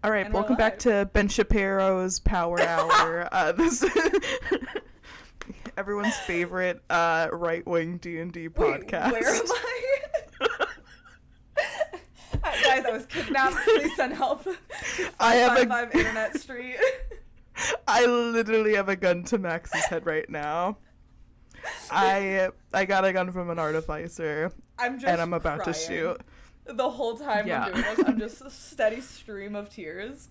All right, welcome back to Ben Shapiro's Power Hour. This everyone's favorite right-wing D&D podcast. Wait, where am I? Guys, I was kidnapped. Please send help. I have 555 Internet Street. I literally have a gun to Max's head right now. I got a gun from an artificer, and I'm about crying. to shoot. The whole time I'm doing this, I'm just a steady stream of tears.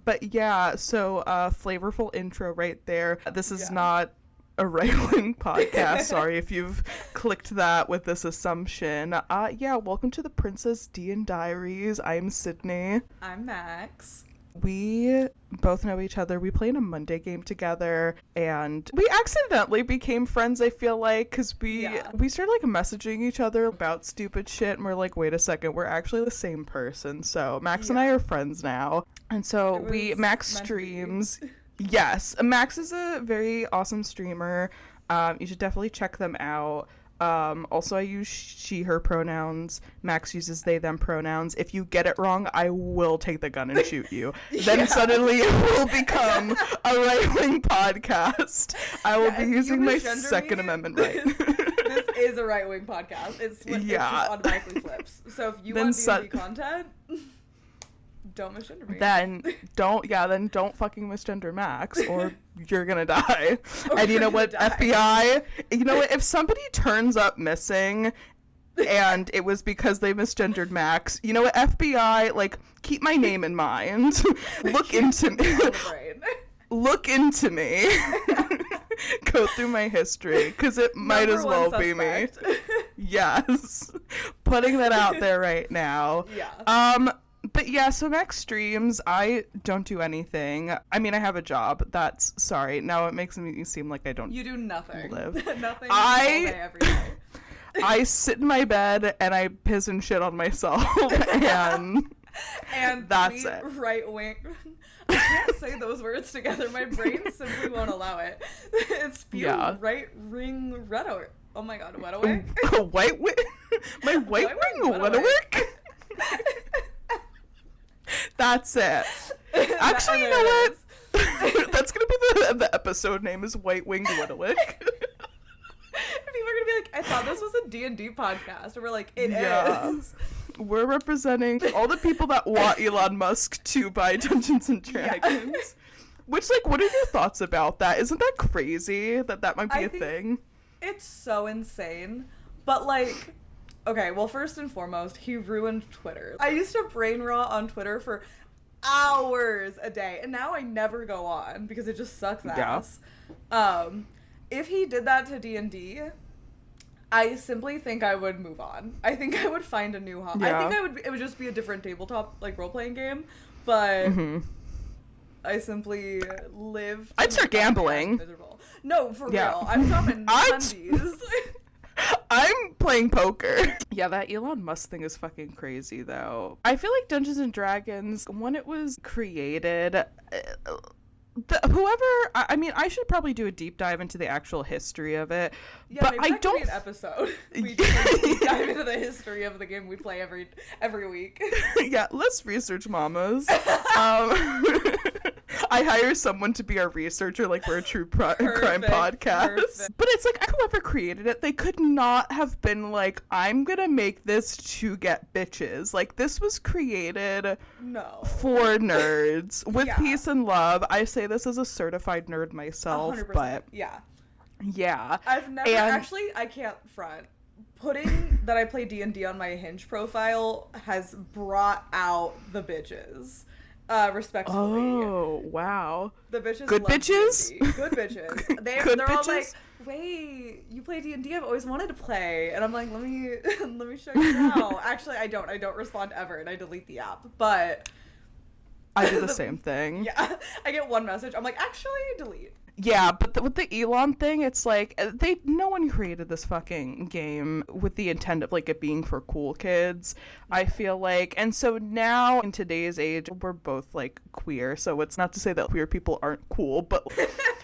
But yeah, so flavorful intro right there. This is not a right-wing podcast. Sorry if you've clicked that with this assumption. Yeah, welcome to the Princess D&Diaries. I'm Sydney. I'm Max. We both know each other. We play in a Monday game together, and we accidentally became friends, I feel like, because we started like messaging each other about stupid shit, and we're like, wait a second, we're actually the same person. So Max and I are friends now. And so Max streams. Yes, Max is a very awesome streamer. You should definitely check them out. Also, I use she, her pronouns. Max uses they, them pronouns. If you get it wrong, I will take the gun and shoot you. Then suddenly it will become a right-wing podcast. I will be using my Second Amendment right. This is a right-wing podcast. It just automatically flips. So if you want D&D content, don't misgender me. Then don't fucking misgender Max, or you're gonna die. And you know what, FBI? You know what? If somebody turns up missing, and it was because they misgendered Max, you know what, FBI? Like, keep my name in mind. Look into me. Look into me. Go through my history, because it might as well be me. Yes. Putting that out there right now. Yeah. But yeah, so Max streams. I don't do anything. I mean, I have a job. Sorry. Now it makes me seem like I don't. You do nothing. Live. Nothing all day, every day. I sit in my bed and I piss and shit on myself, and that's it. Right wing. I can't say those words together. My brain simply won't allow it. It's right ring whetowic. Oh my god, whetowic. White wing. My white wing whetowic. That's it. Actually, you know what? That's gonna be the episode name is White Winged Whetowic. People are gonna be like, I thought this was a D&D podcast. And we're like, it is. We're representing all the people that want Elon Musk to buy Dungeons and Dragons. Yeah. Which, like, what are your thoughts about that? Isn't that crazy that might be a thing? It's so insane. But, like, okay, well, first and foremost, he ruined Twitter. I used to brain rot on Twitter for hours a day, and now I never go on because it just sucks ass. If he did that to D&D, I simply think I would move on. I think I would find a new hobby. I think it would just be a different tabletop, like, role-playing game, but I simply live. I'd start gambling. Miserable. No, for real. I'm dropping undies. I'm playing poker. Yeah, that Elon Musk thing is fucking crazy, though. I feel like Dungeons and Dragons, when it was created, I mean, I should probably do a deep dive into the actual history of it. Yeah, but maybe I don't. Could be an episode. We just deep dive into the history of the game we play every week. Yeah, let's research mamas. I hire someone to be our researcher, like we're a true crime podcast. Perfect. But it's like, whoever created it, they could not have been like, I'm gonna make this to get bitches. Like, this was created for nerds with peace and love. I say this as a certified nerd myself, 100%. but yeah. I've never actually. I can't front. Putting that I play D&D on my Hinge profile has brought out the bitches. Respectfully. Oh, wow. The bitches Good love bitches? D&D. Good bitches. They're bitches? all like, wait, you play D&D? I've always wanted to play. And I'm like, let me show you now. Actually, I don't respond ever, and I delete the app. But I do the same thing. Yeah. I get one message. I'm like, actually, delete. Yeah, but with the Elon thing, it's like, no one created this fucking game with the intent of, like, it being for cool kids, I feel like. And so now, in today's age, we're both, like, queer, so it's not to say that queer people aren't cool, but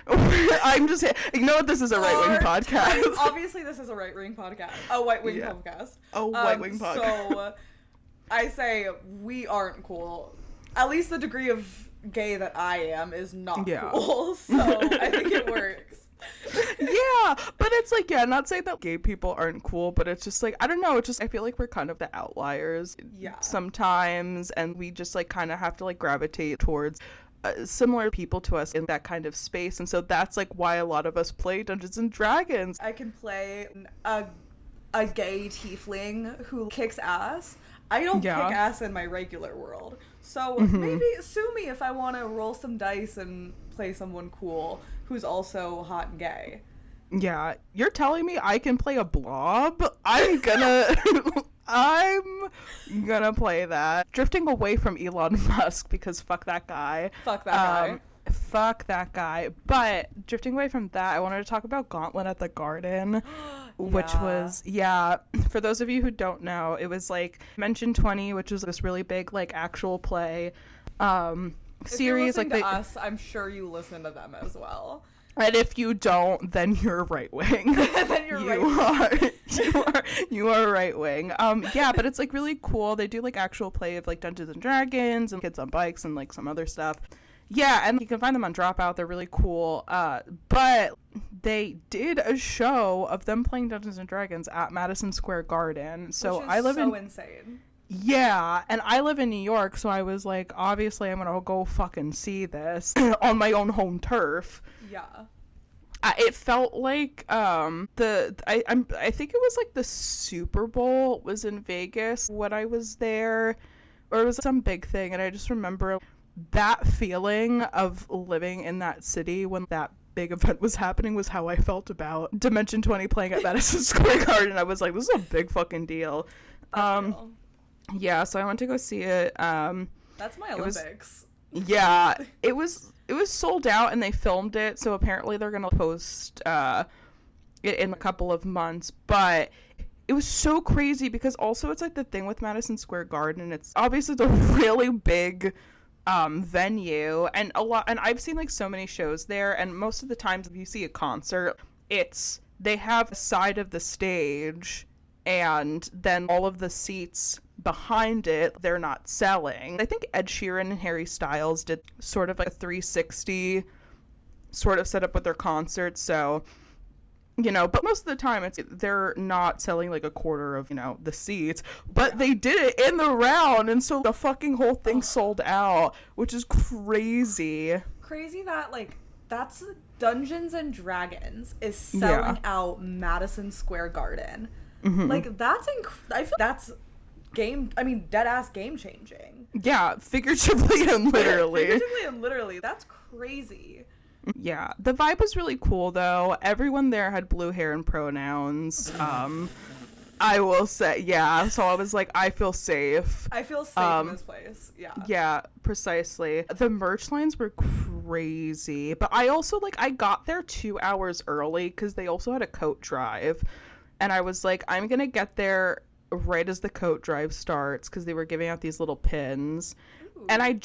I'm just, you know what, this is a right-wing podcast. Obviously, this is a right-wing podcast. A white-wing podcast. A white-wing podcast. So, I say we aren't cool. at least the degree of gay that I am is not Yeah. cool, so I think it works. Yeah, but it's like, yeah, not saying that gay people aren't cool, but it's just like, I don't know, it's just, I feel like we're kind of the outliers sometimes, and we just like kind of have to like gravitate towards similar people to us in that kind of space, and so that's like why a lot of us play Dungeons and Dragons. I can play a gay tiefling who kicks ass. I don't kick ass in my regular world. So maybe sue me if I want to roll some dice and play someone cool who's also hot and gay. Yeah, you're telling me I can play a blob? I'm gonna play that. Drifting away from Elon Musk because fuck that guy. Fuck that guy. Fuck that guy. But drifting away from that, I wanted to talk about Gauntlet at the Garden. Which was, for those of you who don't know, it was like Dimension 20, which was this really big like actual play series. If you're listening to us, I'm sure you listen to them as well. And if you don't, then you're right wing. Then you are right wing. Yeah, but it's like really cool. They do like actual play of like Dungeons and Dragons and Kids on Bikes and like some other stuff. Yeah, and you can find them on Dropout. They're really cool. But they did a show of them playing Dungeons and Dragons at Madison Square Garden. So which is I live so insane. Yeah, and I live in New York, so I was like, obviously I'm gonna go fucking see this on my own home turf. Yeah. It felt like I think it was like the Super Bowl was in Vegas when I was there, or it was some big thing, and I just remember that feeling of living in that city when that big event was happening was how I felt about Dimension 20 playing at Madison Square Garden. I was like, this is a big fucking deal. Yeah, so I went to go see it. That's my Olympics. It was sold out, and they filmed it, so apparently they're gonna post it in a couple of months. But it was so crazy because also it's like the thing with Madison Square Garden, it's obviously the really big venue, and I've seen like so many shows there, and most of the times if you see a concert, they have a side of the stage and then all of the seats behind it they're not selling. I think Ed Sheeran and Harry Styles did sort of like a 360 sort of setup with their concerts, so but most of the time they're not selling like a quarter of the seats, but they did it in the round, and so the fucking whole thing sold out, which is crazy that like that's Dungeons and Dragons is selling out Madison Square Garden. Like I feel that's dead ass game changing. Yeah, figuratively and literally. That's crazy. Yeah, the vibe was really cool though. Everyone there had blue hair and pronouns. I will say, so I was like, I feel safe. I feel safe in this place. Yeah, precisely. The merch lines were crazy, but I also I got there 2 hours early because they also had a coat drive, and I was like, I'm gonna get there right as the coat drive starts because they were giving out these little pins. And I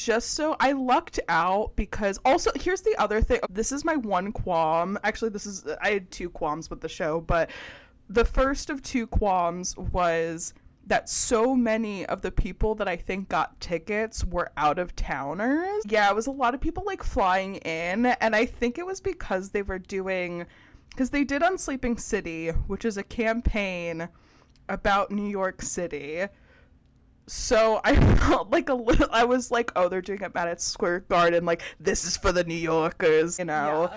lucked out because also here's the other thing. This is my one qualm. Actually, I had 2 qualms with the show, but the first of 2 qualms was that so many of the people that I think got tickets were out of towners. Yeah, it was a lot of people flying in, and I think it was because they did on Sleeping City, which is a campaign about New York City. So I felt like a little, I was like, oh, they're doing it at Madison Square Garden, this is for the New Yorkers, a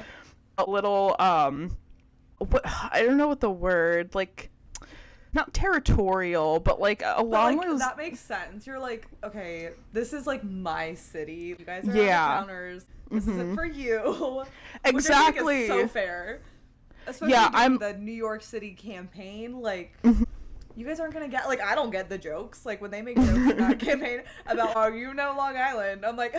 little, I don't know what the word, not territorial, but along those. That makes sense. You're like, okay, this is my city. You guys are out-of-towners. This isn't for you. Exactly. Which I think is so fair. Especially the New York City campaign, you guys aren't gonna get, I don't get the jokes. When they make jokes in that campaign about, oh, Long Island, I'm like,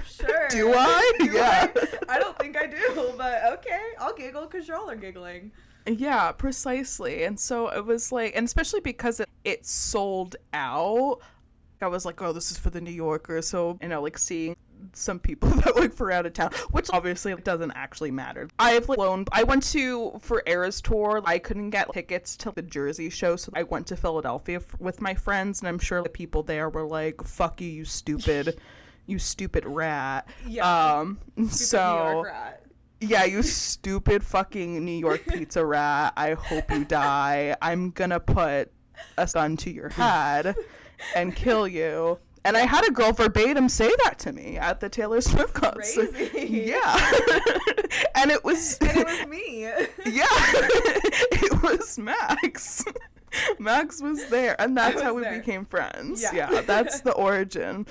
sure. Do I? Yeah. I don't think I do, but okay, I'll giggle because y'all are giggling. Yeah, precisely. And so it was and especially because it sold out, I was like, oh, this is for the New Yorkers. So, seeing some people that like for out of town, which obviously doesn't actually matter. I've like flown. I went to for Eras tour. I couldn't get tickets to the Jersey show, so I went to Philadelphia with my friends, and I'm sure the people there were like, "Fuck you, you stupid, you stupid rat." Yeah. So New York rat. Yeah, you stupid fucking New York pizza rat. I hope you die. I'm gonna put a gun to your head and kill you. And I had a girl verbatim say that to me at the Taylor Swift concert. Crazy. Yeah. And it was me. Yeah. It was Max. Max was there, and that's how we became friends. Yeah, that's the origin.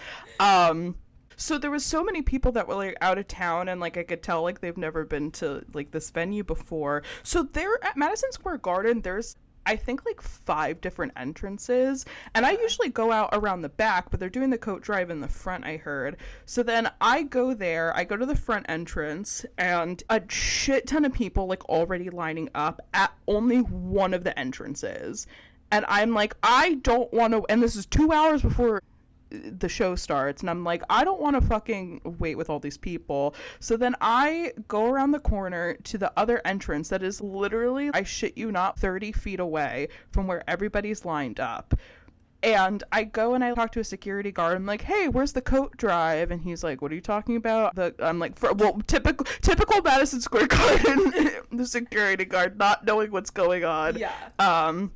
So there was so many people that were like out of town, and like I could tell like they've never been to like this venue before. So there at Madison Square Garden, there's I think like 5 different entrances, and I usually go out around the back, but they're doing the coat drive in the front, I heard. So then I go there, I go to the front entrance, and a shit ton of people like already lining up at only one of the entrances. And I'm like, I don't want to, and this is 2 hours before the show starts, and I'm like, I don't want to fucking wait with all these people. So then I go around the corner to the other entrance that is literally, I shit you not, 30 feet away from where everybody's lined up. And I go and I talk to a security guard. I'm like, hey, where's the coat drive? And he's like, what are you talking about? I'm like, typical Madison Square Garden, the security guard not knowing what's going on. Yeah.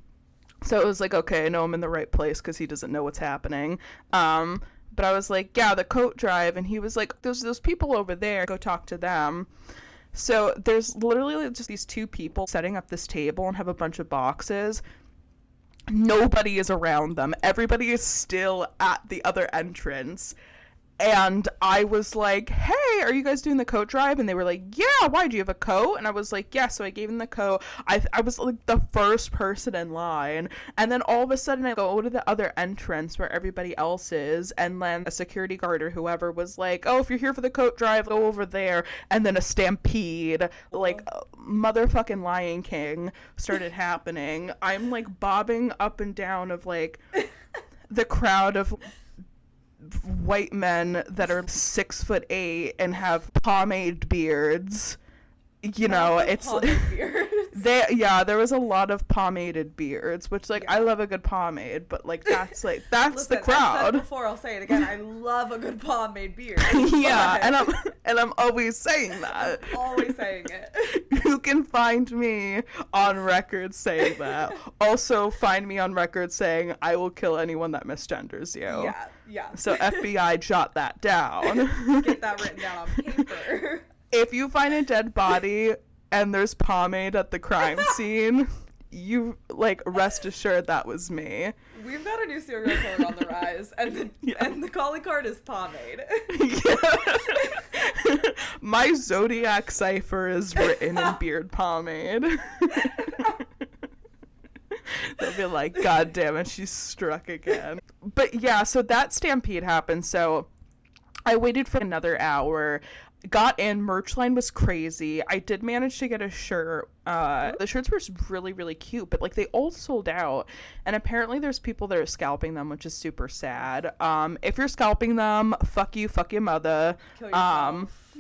So it was like, okay, I know I'm in the right place because he doesn't know what's happening. But I was like, yeah, the coat drive. And he was like, there's those people over there. Go talk to them. So there's literally just these 2 people setting up this table and have a bunch of boxes. Nobody is around them. Everybody is still at the other entrance. And I was like, hey, are you guys doing the coat drive? And they were like, yeah, why, do you have a coat? And I was like, yeah. So I gave them the coat. I was like the first person in line. And then all of a sudden I go to the other entrance where everybody else is. And then a security guard or whoever was like, oh, if you're here for the coat drive, go over there. And then a stampede, like motherfucking Lion King started happening. I'm like bobbing up and down of like the crowd of white men that are 6'8" and have pomade beards. You know, it's there was a lot of pomaded beards, which like I love a good pomade, but like that's Listen, the crowd. I've said before, I'll say it again. I love a good pomade beard. Yeah, and I'm always saying that. Always saying it. You can find me on record saying that. Also, find me on record saying I will kill anyone that misgenders you. Yeah. So FBI, jot that down. Get that written down on paper. If you find a dead body and there's pomade at the crime scene, you like rest assured that was me. We've got a new serial killer on the rise, and the calling card is pomade. Yeah. My Zodiac cipher is written in beard pomade. They'll be like, God damn it, she struck again. But yeah, so that stampede happened. So I waited for another hour. Got in, merch line was crazy. I did manage to get a shirt. The shirts were really, really cute, but like they all sold out. And apparently there's people that are scalping them, which is super sad. If you're scalping them, fuck you, fuck your mother.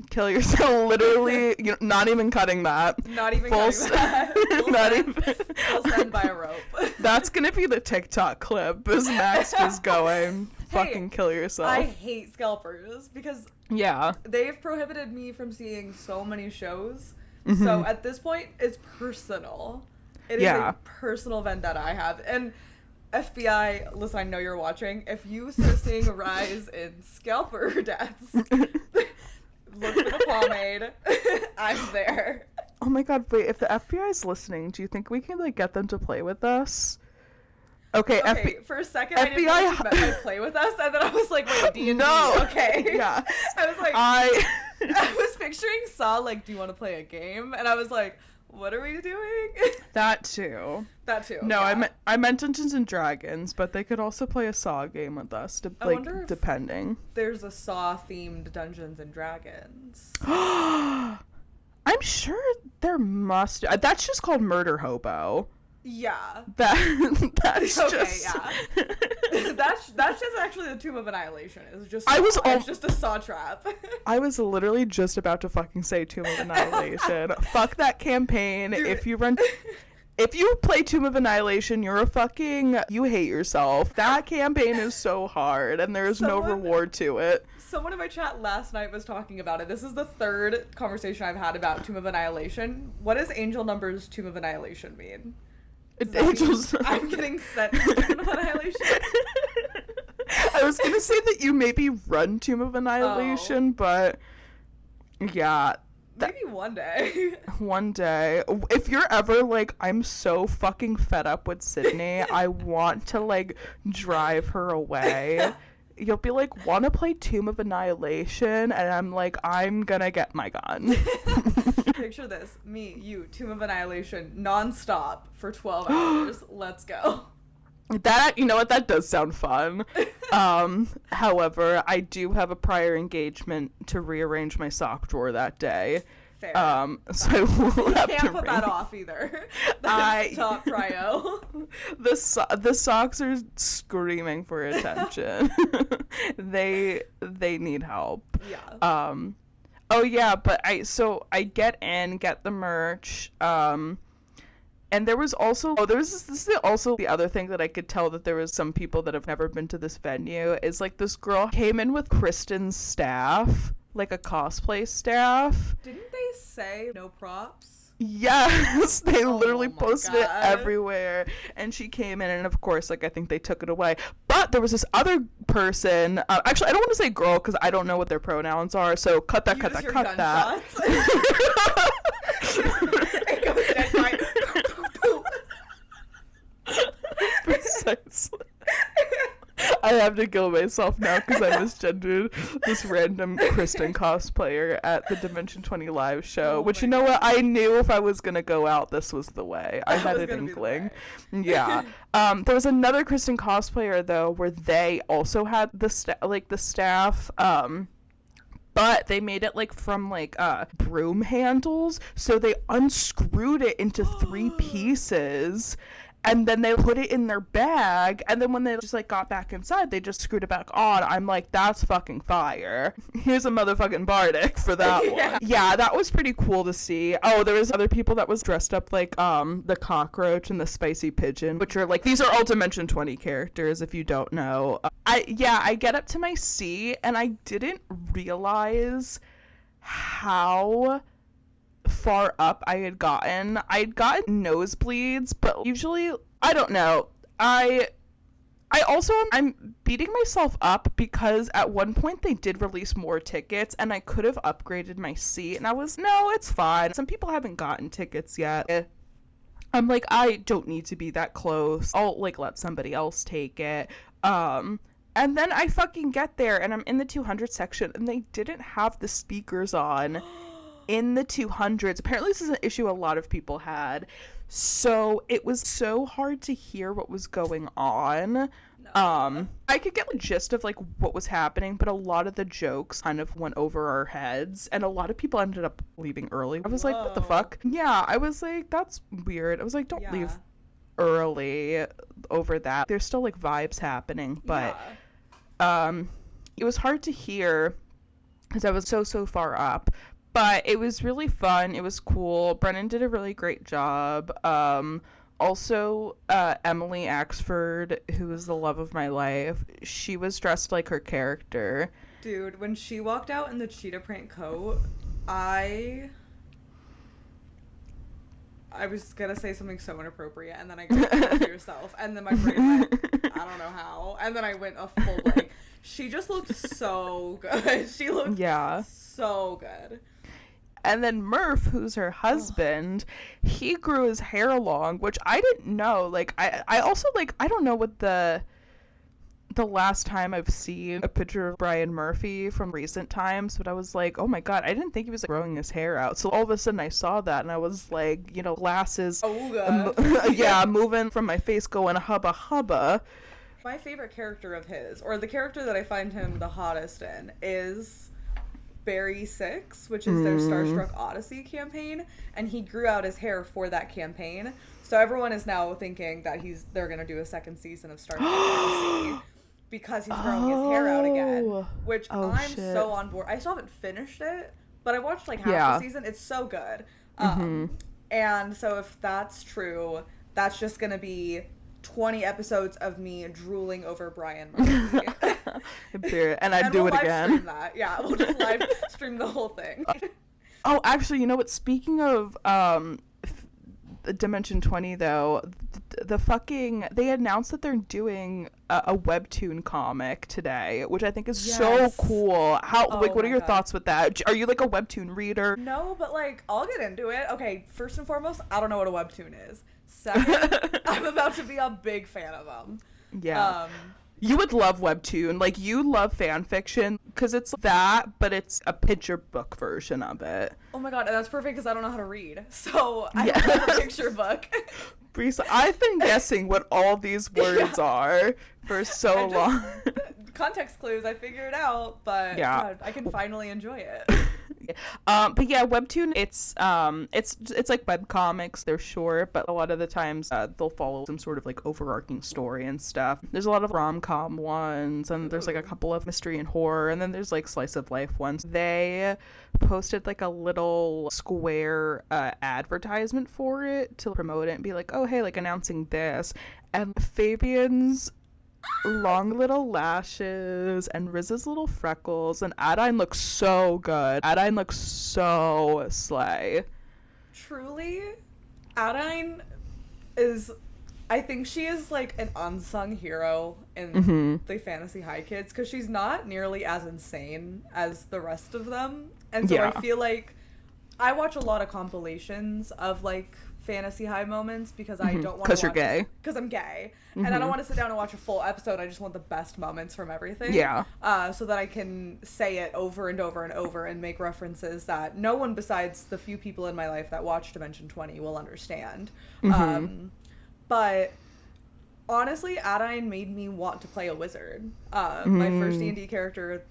Kill yourself. Literally, you know, not even cutting that. Not even cutting that. Not even. Full send by a rope. That's gonna be the TikTok clip. Is Max just going, fucking kill yourself. I hate scalpers because they've prohibited me from seeing so many shows. Mm-hmm. So at this point, it's personal. It is a personal vendetta I have. And FBI, listen, I know you're watching. If you start seeing a rise in scalper deaths, look for the pomade. I'm there. Oh my god, wait, if the FBI is listening, do you think we can like get them to play with us? Okay, for a second FBI... I didn't know you meant by play with us, and then I was like, wait, D&D? No. Okay. Yeah. I was like, I was picturing Saw, like, do you want to play a game? And I was like, what are we doing? That too. No, yeah. I meant Dungeons and Dragons, but they could also play a Saw game with us, like, depending. There's a Saw-themed Dungeons and Dragons. I'm sure there must... That's just called Murder Hobo. Yeah. That's okay, just... yeah. that's just actually the Tomb of Annihilation. It's just it's just a saw trap. I was literally just about to fucking say Tomb of Annihilation. Fuck that campaign. Dude. If you play Tomb of Annihilation, you hate yourself. That campaign is so hard, and there's no reward to it. Someone in my chat last night was talking about it. This is the third conversation I've had about Tomb of Annihilation. What does Angel Numbers Tomb of Annihilation mean? I'm getting sent to Tomb of Annihilation. I was gonna say that you maybe run Tomb of Annihilation, but yeah. Maybe one day. One day. If you're ever like, I'm so fucking fed up with Sydney, I want to like drive her away. You'll be like, want to play Tomb of Annihilation? And I'm like, I'm gonna get my gun. Picture this. Me, you, Tomb of Annihilation, non-stop for 12 hours. Let's go. That, you know what, that does sound fun. However, I do have a prior engagement to rearrange my sock drawer that day. Fair. So I will have can't put that off either. That's top prio. The socks are screaming for attention. They need help. Yeah. Oh yeah, but I get the merch. And there was also, this is also the other thing that I could tell that there was some people that have never been to this venue, is like this girl came in with Kristen's staff, like a cosplay staff. Didn't they say no props? Yes, they literally posted it everywhere, and she came in, and of course, like, I think they took it away. But there was this other person, actually, I don't want to say girl, because I don't know what their pronouns are, so cut that. It goes dead right. Precisely. I have to kill myself now because I misgendered this random Kristen cosplayer at the Dimension 20 live show, which, you know what, I knew if I was going to go out, this was the way. I had an inkling. Yeah. There was another Kristen cosplayer, though, where they also had the staff, but they made it like from like broom handles, so they unscrewed it into 3 pieces, and then they put it in their bag, and then when they just like got back inside, they just screwed it back on. I'm like, that's fucking fire. Here's a motherfucking Bardic for that one. Yeah, that was pretty cool to see. Oh, there was other people that was dressed up like the cockroach and the spicy pigeon, which are like, these are all Dimension 20 characters, if you don't know. I get up to my seat, and I didn't realize how far up I had gotten. I'd gotten nosebleeds, but usually, I don't know. I'm beating myself up because at one point they did release more tickets, and I could have upgraded my seat, and no, it's fine. Some people haven't gotten tickets yet. I'm like, I don't need to be that close. I'll like let somebody else take it. And then I fucking get there, and I'm in the 200 section, and they didn't have the speakers on in the 200s. Apparently this is an issue a lot of people had, so it was so hard to hear what was going on. I could get the gist of like what was happening, but a lot of the jokes kind of went over our heads, and a lot of people ended up leaving early. I was like, what the fuck? Yeah, I was like, that's weird. I was like, don't leave early over that. There's still like vibes happening, but it was hard to hear because I was so far up. But it was really fun. It was cool. Brennan did a really great job. Also, Emily Axford, who was the love of my life, she was dressed like her character. Dude, when she walked out in the cheetah print coat, I was gonna say something so inappropriate, and then I go to yourself, and then my brain went, I don't know how, and then I went a full blank. She just looked so good. She looked so good. And then Murph, who's her husband, he grew his hair long, which I didn't know. Like, I also, like, I don't know what the last time I've seen a picture of Brian Murphy from recent times, but I was like, oh my god, I didn't think he was like, growing his hair out. So all of a sudden I saw that, and I was like, you know, glasses, moving from my face going hubba hubba. My favorite character of his, or the character that I find him the hottest in, is Berry 6, which is their Starstruck Odyssey campaign, and he grew out his hair for that campaign. So everyone is now thinking that they're going to do a second season of Starstruck Odyssey because he's growing his hair out again, which I'm so on board. I still haven't finished it, but I watched like half the season. It's so good. And so if that's true, that's just going to be 20 episodes of me drooling over Brian Murphy. And I'd do it again. That. Yeah, we'll just live stream the whole thing. Oh, actually, you know what? Speaking of Dimension 20, though, they announced that they're doing a webtoon comic today, which I think is so cool. What are your thoughts with that? Are you like a webtoon reader? No, but like I'll get into it. Okay, first and foremost, I don't know what a webtoon is. Second, I'm about to be a big fan of them. Yeah. You would love webtoon. Like, you love fan fiction because it's that, but it's a picture book version of it. Oh my god, and that's perfect because I don't know how to read. So I have a picture book. Brisa, I've been guessing what all these words are for so long. Context clues, I figured out, but God, I can finally enjoy it. But yeah, webtoon, it's like web comics. They're short, but a lot of the times they'll follow some sort of like overarching story and stuff. There's a lot of rom-com ones, and there's like a couple of mystery and horror, and then there's like slice of life ones. They posted like a little square advertisement for it to promote it and be like, oh hey, like announcing this, and Fabian's long little lashes and Riz's little freckles, and Adine looks so good. Adine looks so slay. Truly, Adine is, I think she is like an unsung hero in the Fantasy High kids because she's not nearly as insane as the rest of them, and so I feel like I watch a lot of compilations of like Fantasy High moments because I don't want to because you're gay. Because I'm gay, and I don't want to sit down and watch a full episode. I just want the best moments from everything. So that I can say it over and over and over and make references that no one besides the few people in my life that watch Dimension 20 will understand. But honestly, Adine made me want to play a wizard. My first D&D character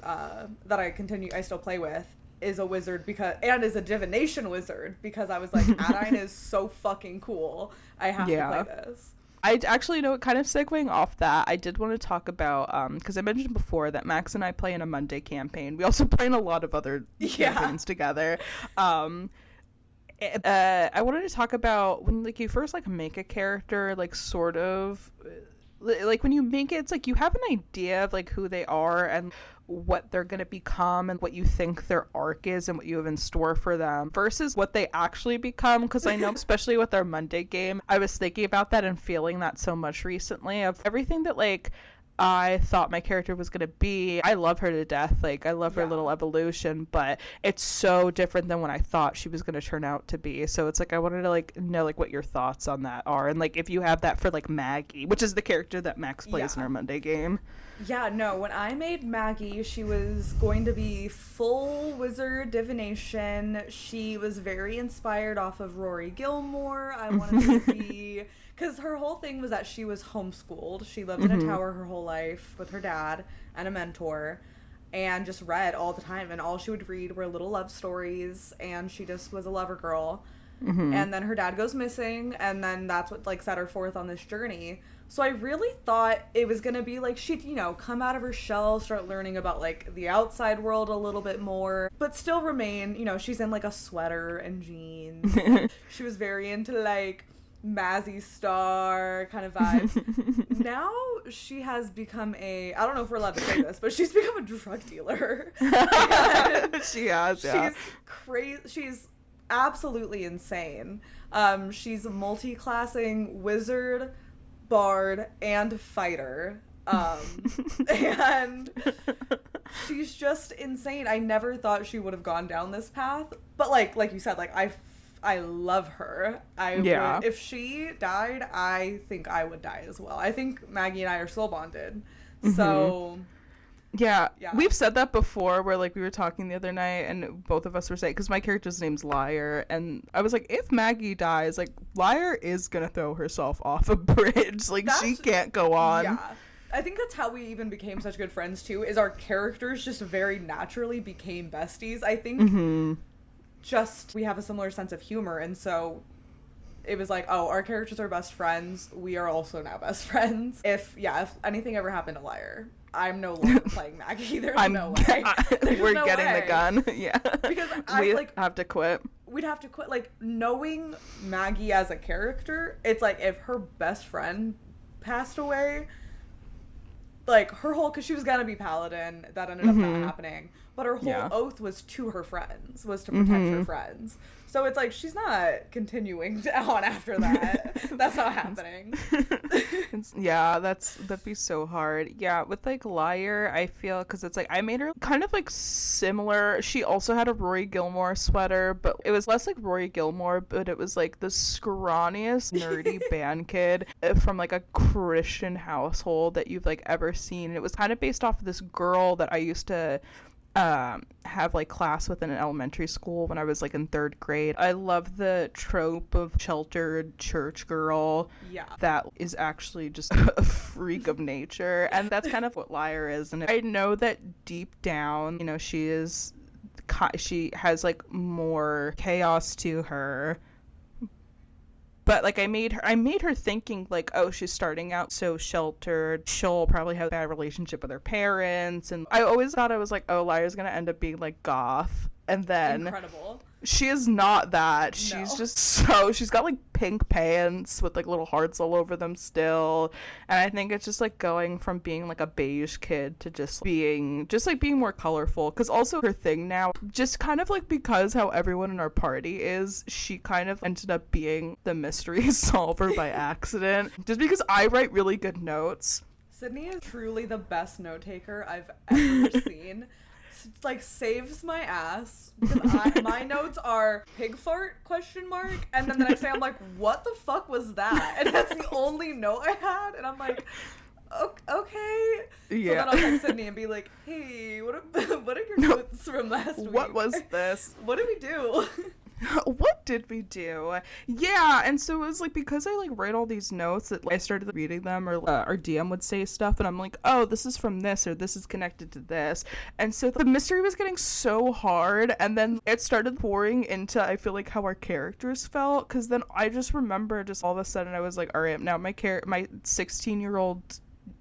that I still play with is a wizard and is a divination wizard because I was like, Adine is so fucking cool. I have to play this. I actually know, kind of segueing off that, I did want to talk about, because I mentioned before that Max and I play in a Monday campaign. We also play in a lot of other campaigns together. I wanted to talk about when like you first like make a character, like sort of like when you make it, it's like you have an idea of like who they are and what they're going to become and what you think their arc is and what you have in store for them versus what they actually become. Because I know, especially with our Monday game, I was thinking about that and feeling that so much recently of everything that like I thought my character was going to be. I love her to death. Like, I love her little evolution, but it's so different than what I thought she was going to turn out to be. So it's like, I wanted to like know like what your thoughts on that are. And like, if you have that for like Maggie, which is the character that Max plays in our Monday game. Yeah, no, when I made Maggie, she was going to be full wizard divination. She was very inspired off of Rory Gilmore. I wanted to be... Because her whole thing was that she was homeschooled. She lived in a tower her whole life with her dad and a mentor and just read all the time. And all she would read were little love stories, and she just was a lover girl. And then her dad goes missing, and then that's what like set her forth on this journey. So I really thought it was going to be like she'd, you know, come out of her shell, start learning about like the outside world a little bit more, but still remain, you know, she's in like a sweater and jeans. She was very into like Mazzy Star kind of vibes. Now she has become I don't know if we're allowed to say this, but she's become a drug dealer. She has, yeah. She's crazy. She's absolutely insane. She's a multi-classing wizard, bard, and fighter. And she's just insane. I never thought she would have gone down this path, but like you said, like I love her. Would, if she died, I think I would die as well. I think Maggie and I are soul bonded. So yeah, we've said that before where like we were talking the other night and both of us were saying, because my character's name's Liar, and I was like, if Maggie dies, like Liar is gonna throw herself off a bridge. Like she can't go on. I think that's how we even became such good friends too, is our characters just very naturally became besties. I think just we have a similar sense of humor, and so it was like, oh, our characters are best friends. We are also now best friends. If anything ever happened to Liar, I'm no longer playing Maggie. There's no way. We're no getting way. The gun. Yeah. Because we have to quit. We'd have to quit. Like, knowing Maggie as a character, it's like if her best friend passed away, like her whole, because she was gonna be Paladin, that ended up not happening, but her whole oath was to her friends, was to protect her friends. So it's like she's not continuing on after that. That's not happening. That'd be so hard. Yeah, with like Liar, I feel, because it's like I made her kind of like similar. She also had a Rory Gilmore sweater, but it was less like Rory Gilmore, but it was like the scrawniest nerdy band kid from like a Christian household that you've like ever seen. It was kind of based off of this girl that I used to have like class with in an elementary school when I was like in 3rd grade. I love the trope of sheltered church girl that is actually just a freak of nature, and that's kind of what Liar is. And I know that deep down, you know, she has like more chaos to her. But like I made her thinking like, oh, she's starting out so sheltered, she'll probably have a bad relationship with her parents, and I always thought I was like, oh, Liar's gonna end up being like goth, and then incredible. She is not that. She's just she's got like pink pants with like little hearts all over them still, and I think it's just like going from being like a beige kid to just being more colorful. Because also her thing now, just kind of like because how everyone in our party is, she kind of ended up being the mystery solver by accident, just because I write really good notes. Sydney is truly the best note taker I've ever seen. It's like saves my ass, because my notes are pig fart ? And then the next day I'm like, what the fuck was that? And that's the only note I had, and I'm like, okay. Yeah. So then I'll text Sydney and be like, hey, what are your notes from last week? What was this? What did we do? What did we do? Yeah, and so it was like, because I like write all these notes that I started reading them, or our DM would say stuff, and I'm like, oh, this is from this, or this is connected to this. And so the mystery was getting so hard, and then it started pouring into, I feel like, how our characters felt, because then I just remember just all of a sudden I was like, all right, now my 16-year-old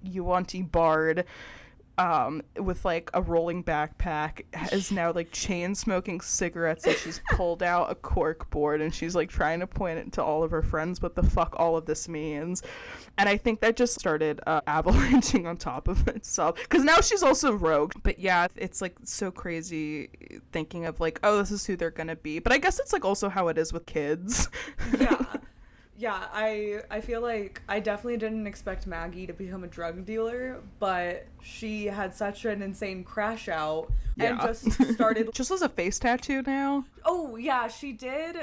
Yuan-Ti bard with like a rolling backpack is now like chain smoking cigarettes, and she's pulled out a cork board and she's like trying to point it to all of her friends what the fuck all of this means. And I think that just started avalanching on top of itself, because now she's also rogue. But yeah, it's like so crazy thinking of like, oh, this is who they're gonna be. But I guess it's like also how it is with kids. Yeah, I feel like I definitely didn't expect Maggie to become a drug dealer, but she had such an insane crash out and just started... Just as a face tattoo now? Oh, yeah, she did.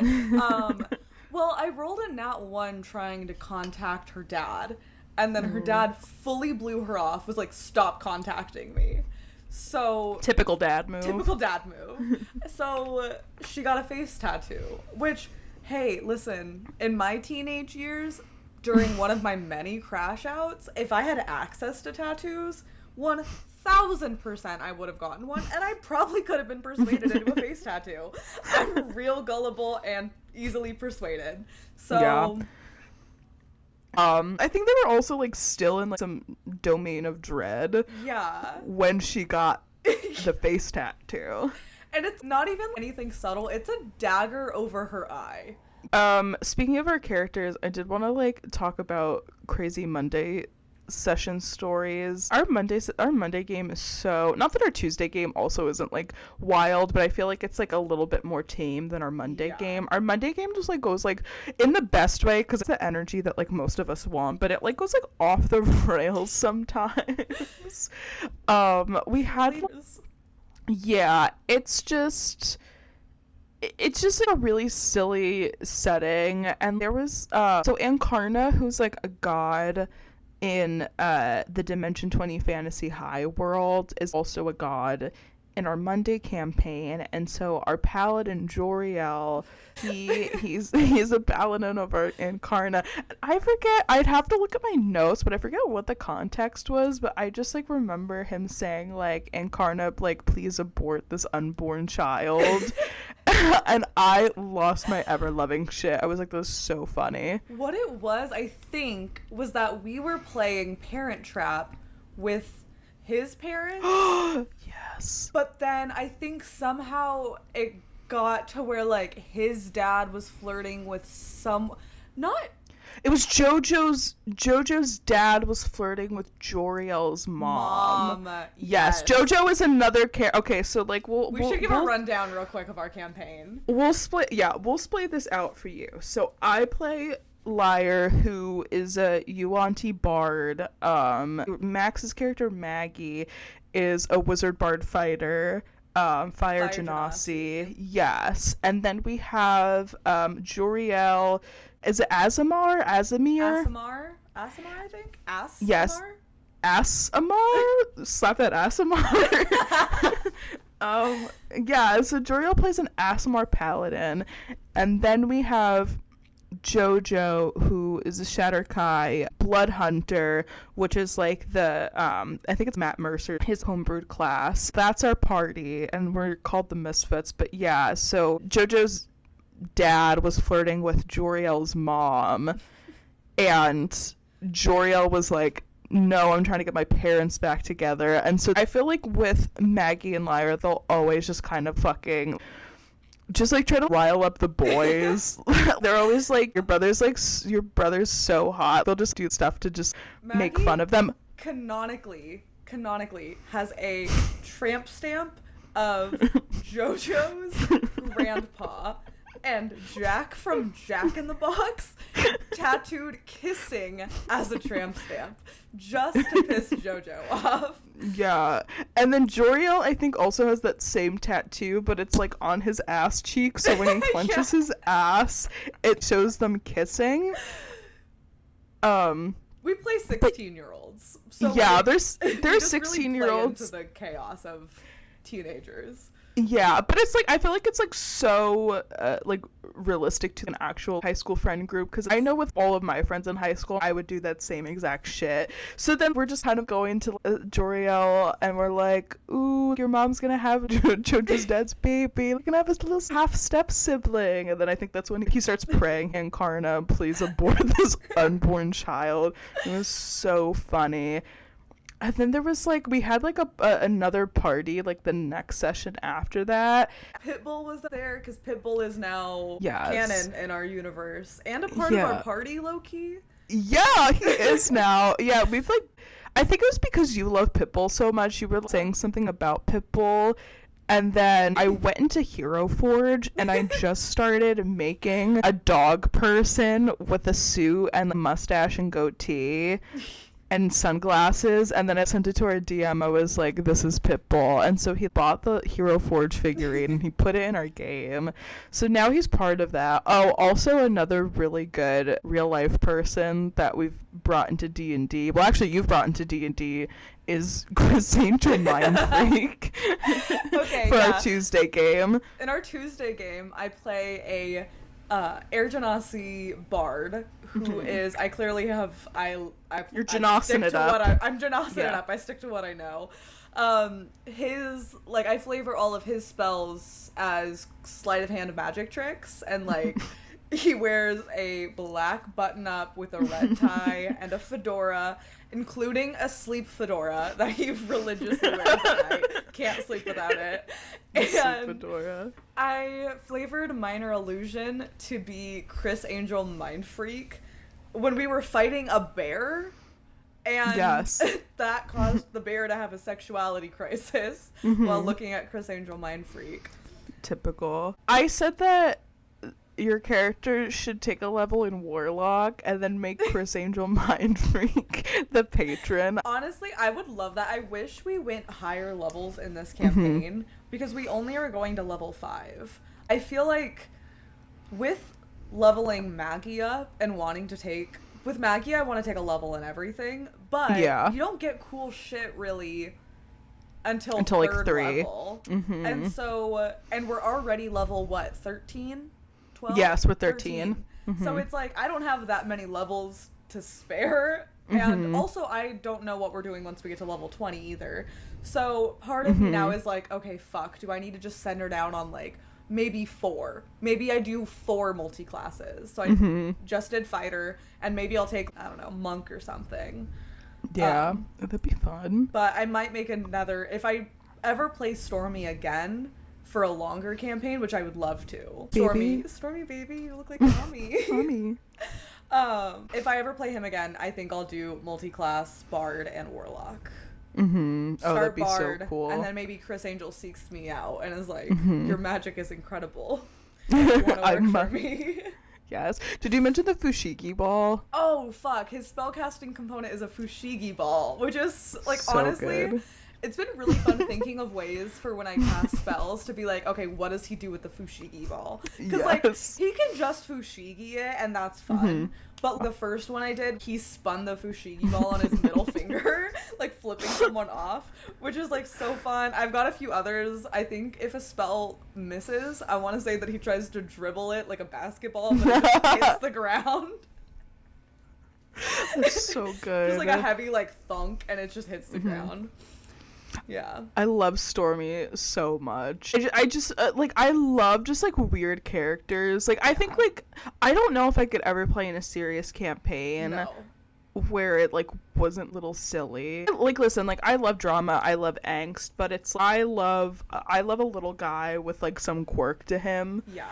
Well, I rolled a nat 1 trying to contact her dad, and then her dad fully blew her off, was like, stop contacting me. So... Typical dad move. So she got a face tattoo, which... Hey, listen, in my teenage years, during one of my many crash outs, if I had access to tattoos, 1000% I would have gotten one, and I probably could have been persuaded into a face tattoo. I'm real gullible and easily persuaded. So... Yeah. I think they were also, like, still in, like, some domain of dread. Yeah. When she got the face tattoo. And it's not even anything subtle. It's a dagger over her eye. Speaking of our characters, I did want to like talk about crazy Monday session stories. Our Monday game is so, not that our Tuesday game also isn't like wild, but I feel like it's like a little bit more tame than our Monday game. Our Monday game just like goes like in the best way, because it's the energy that like most of us want, but it like goes like off the rails sometimes. We had Yeah, it's just like a really silly setting, and there was so Ankarna, who's like a god in the Dimension 20 Fantasy High world, is also a god in our Monday campaign, and so our paladin Joriel, he's a paladin of our Incarna. I forget, I'd have to look at my notes, but I forget what the context was, but I just like remember him saying like, Incarna, like, please abort this unborn child. And I lost my ever loving shit. I was like, that was so funny. What it was, I think, was that we were playing Parent Trap with his parents. Yes. But then I think somehow it got to where like his dad was flirting with it was Jojo's dad was flirting with Joriel's mom. Yes. Jojo is another character. Okay, so like we should give a rundown real quick of our campaign. We'll split this out for you. So I play Lyre, who is a Yuan-Ti bard. Max's character Maggie is a wizard bard fighter. Fire Genasi. Yes. And then we have Joriel. Is it Asimar? Asimar, I think. Yes. Asimar? Slap that Asimar. Yeah, so Joriel plays an Asimar paladin. And then we have Jojo, who is a Shatterkai blood hunter, which is like the I think it's Matt Mercer, his homebrewed class. That's our party, and we're called the Misfits. But yeah, so Jojo's dad was flirting with Joriel's mom, and Joriel was like, no, I'm trying to get my parents back together. And so I feel like with Maggie and Lyra, they'll always just kind of fucking just like try to rile up the boys. They're always like, your brother's so hot. They'll just do stuff to just Maggie make fun of them. Canonically has a tramp stamp of Jojo's grandpa and Jack from Jack in the Box tattooed kissing as a tramp stamp just to piss Jojo off. Yeah. And then Joriel, I think, also has that same tattoo, but it's like on his ass cheek, so when he clenches his ass, it shows them kissing. We play 16-year-olds. So yeah, like, there's really 16-year-olds into the chaos of teenagers. Yeah, but it's like, I feel like it's like so like realistic to an actual high school friend group, because I know with all of my friends in high school, I would do that same exact shit. So then we're just kind of going to Joriel, and we're like, ooh, your mom's gonna have Jojo's dad's baby. We're gonna have his little half-step sibling. And then I think that's when he starts praying, Incarna, please abort this unborn child. It was so funny. And then there was like, we had like another party like the next session after that. Pitbull was there because Pitbull is now canon in our universe and a part of our party, low-key. Yeah, he is now. Yeah, we've like, I think it was because you love Pitbull so much. You were saying something about Pitbull. And then I went into Hero Forge and I just started making a dog person with a suit and a mustache and goatee and sunglasses, and then I sent it to our DM. I was like, this is Pitbull. And so he bought the Hero Forge figurine and he put it in our game. So now he's part of that. Oh, also another really good real life person that we've brought into D&D. Well, actually, you've brought into D&D is Chris Angel Mind Freak. Okay, for our Tuesday game. In our Tuesday game, I play a Air Genasi bard who is, I clearly have, You're Genosing it up. I'm Genosing it up. I stick to what I know. I flavor all of his spells as sleight of hand magic tricks, and like he wears a black button up with a red tie and a fedora, including a sleep fedora that he religiously wears at night. Can't sleep without it. And sleep fedora. I flavored Minor Illusion to be Chris Angel Mind Freak when we were fighting a bear, and that caused the bear to have a sexuality crisis while looking at Chris Angel Mind Freak. Typical. I said that your character should take a level in Warlock and then make Chris Angel Mind Freak the patron. Honestly, I would love that. I wish we went higher levels in this campaign because we only are going to level 5. I feel like with leveling Maggie up and wanting to take... With Maggie, I want to take a level in everything, but you don't get cool shit really until like third 3 level. And so and we're already level what, 13, 12? Yes, we're 13. So it's like I don't have that many levels to spare, and also I don't know what we're doing once we get to level 20 either. So part of me now is like, okay, fuck, do I need to just send her down on like maybe 4? Maybe I do 4 multi-classes. So I just did fighter, and maybe I'll take, I don't know, monk or something. Yeah, that'd be fun. But I might make another, if I ever play Stormy again for a longer campaign, which I would love to. Stormy baby, you look like mommy. Mommy. If I ever play him again, I think I'll do multi-class Bard and Warlock. Oh, that'd be Bard, so cool. and then maybe Chris Angel seeks me out and is like, your magic is incredible. You want to work for me? Yes. Did you mention the Fushigi ball? Oh, fuck. His spellcasting component is a Fushigi ball, which is, like, So honestly, good. It's been really fun thinking of ways for when I cast spells to be like, okay, what does he do with the Fushigi ball? Because, like, he can just Fushigi it, and that's fun. But the first one I did, he spun the Fushigi ball on his middle finger, like, flipping someone off, which is, like, so fun. I've got a few others. I think if a spell misses, I want to say that he tries to dribble it like a basketball, but it just hits the ground. That's so good. Just, like, a heavy, like, thunk, and it just hits the ground. Yeah. I love Stormy so much. I just like, I love just like weird characters. Like, I think like, I don't know if I could ever play in a serious campaign where it like wasn't a little silly. Like, listen, like, I love drama, I love angst, but it's, I love a little guy with like some quirk to him. Yeah.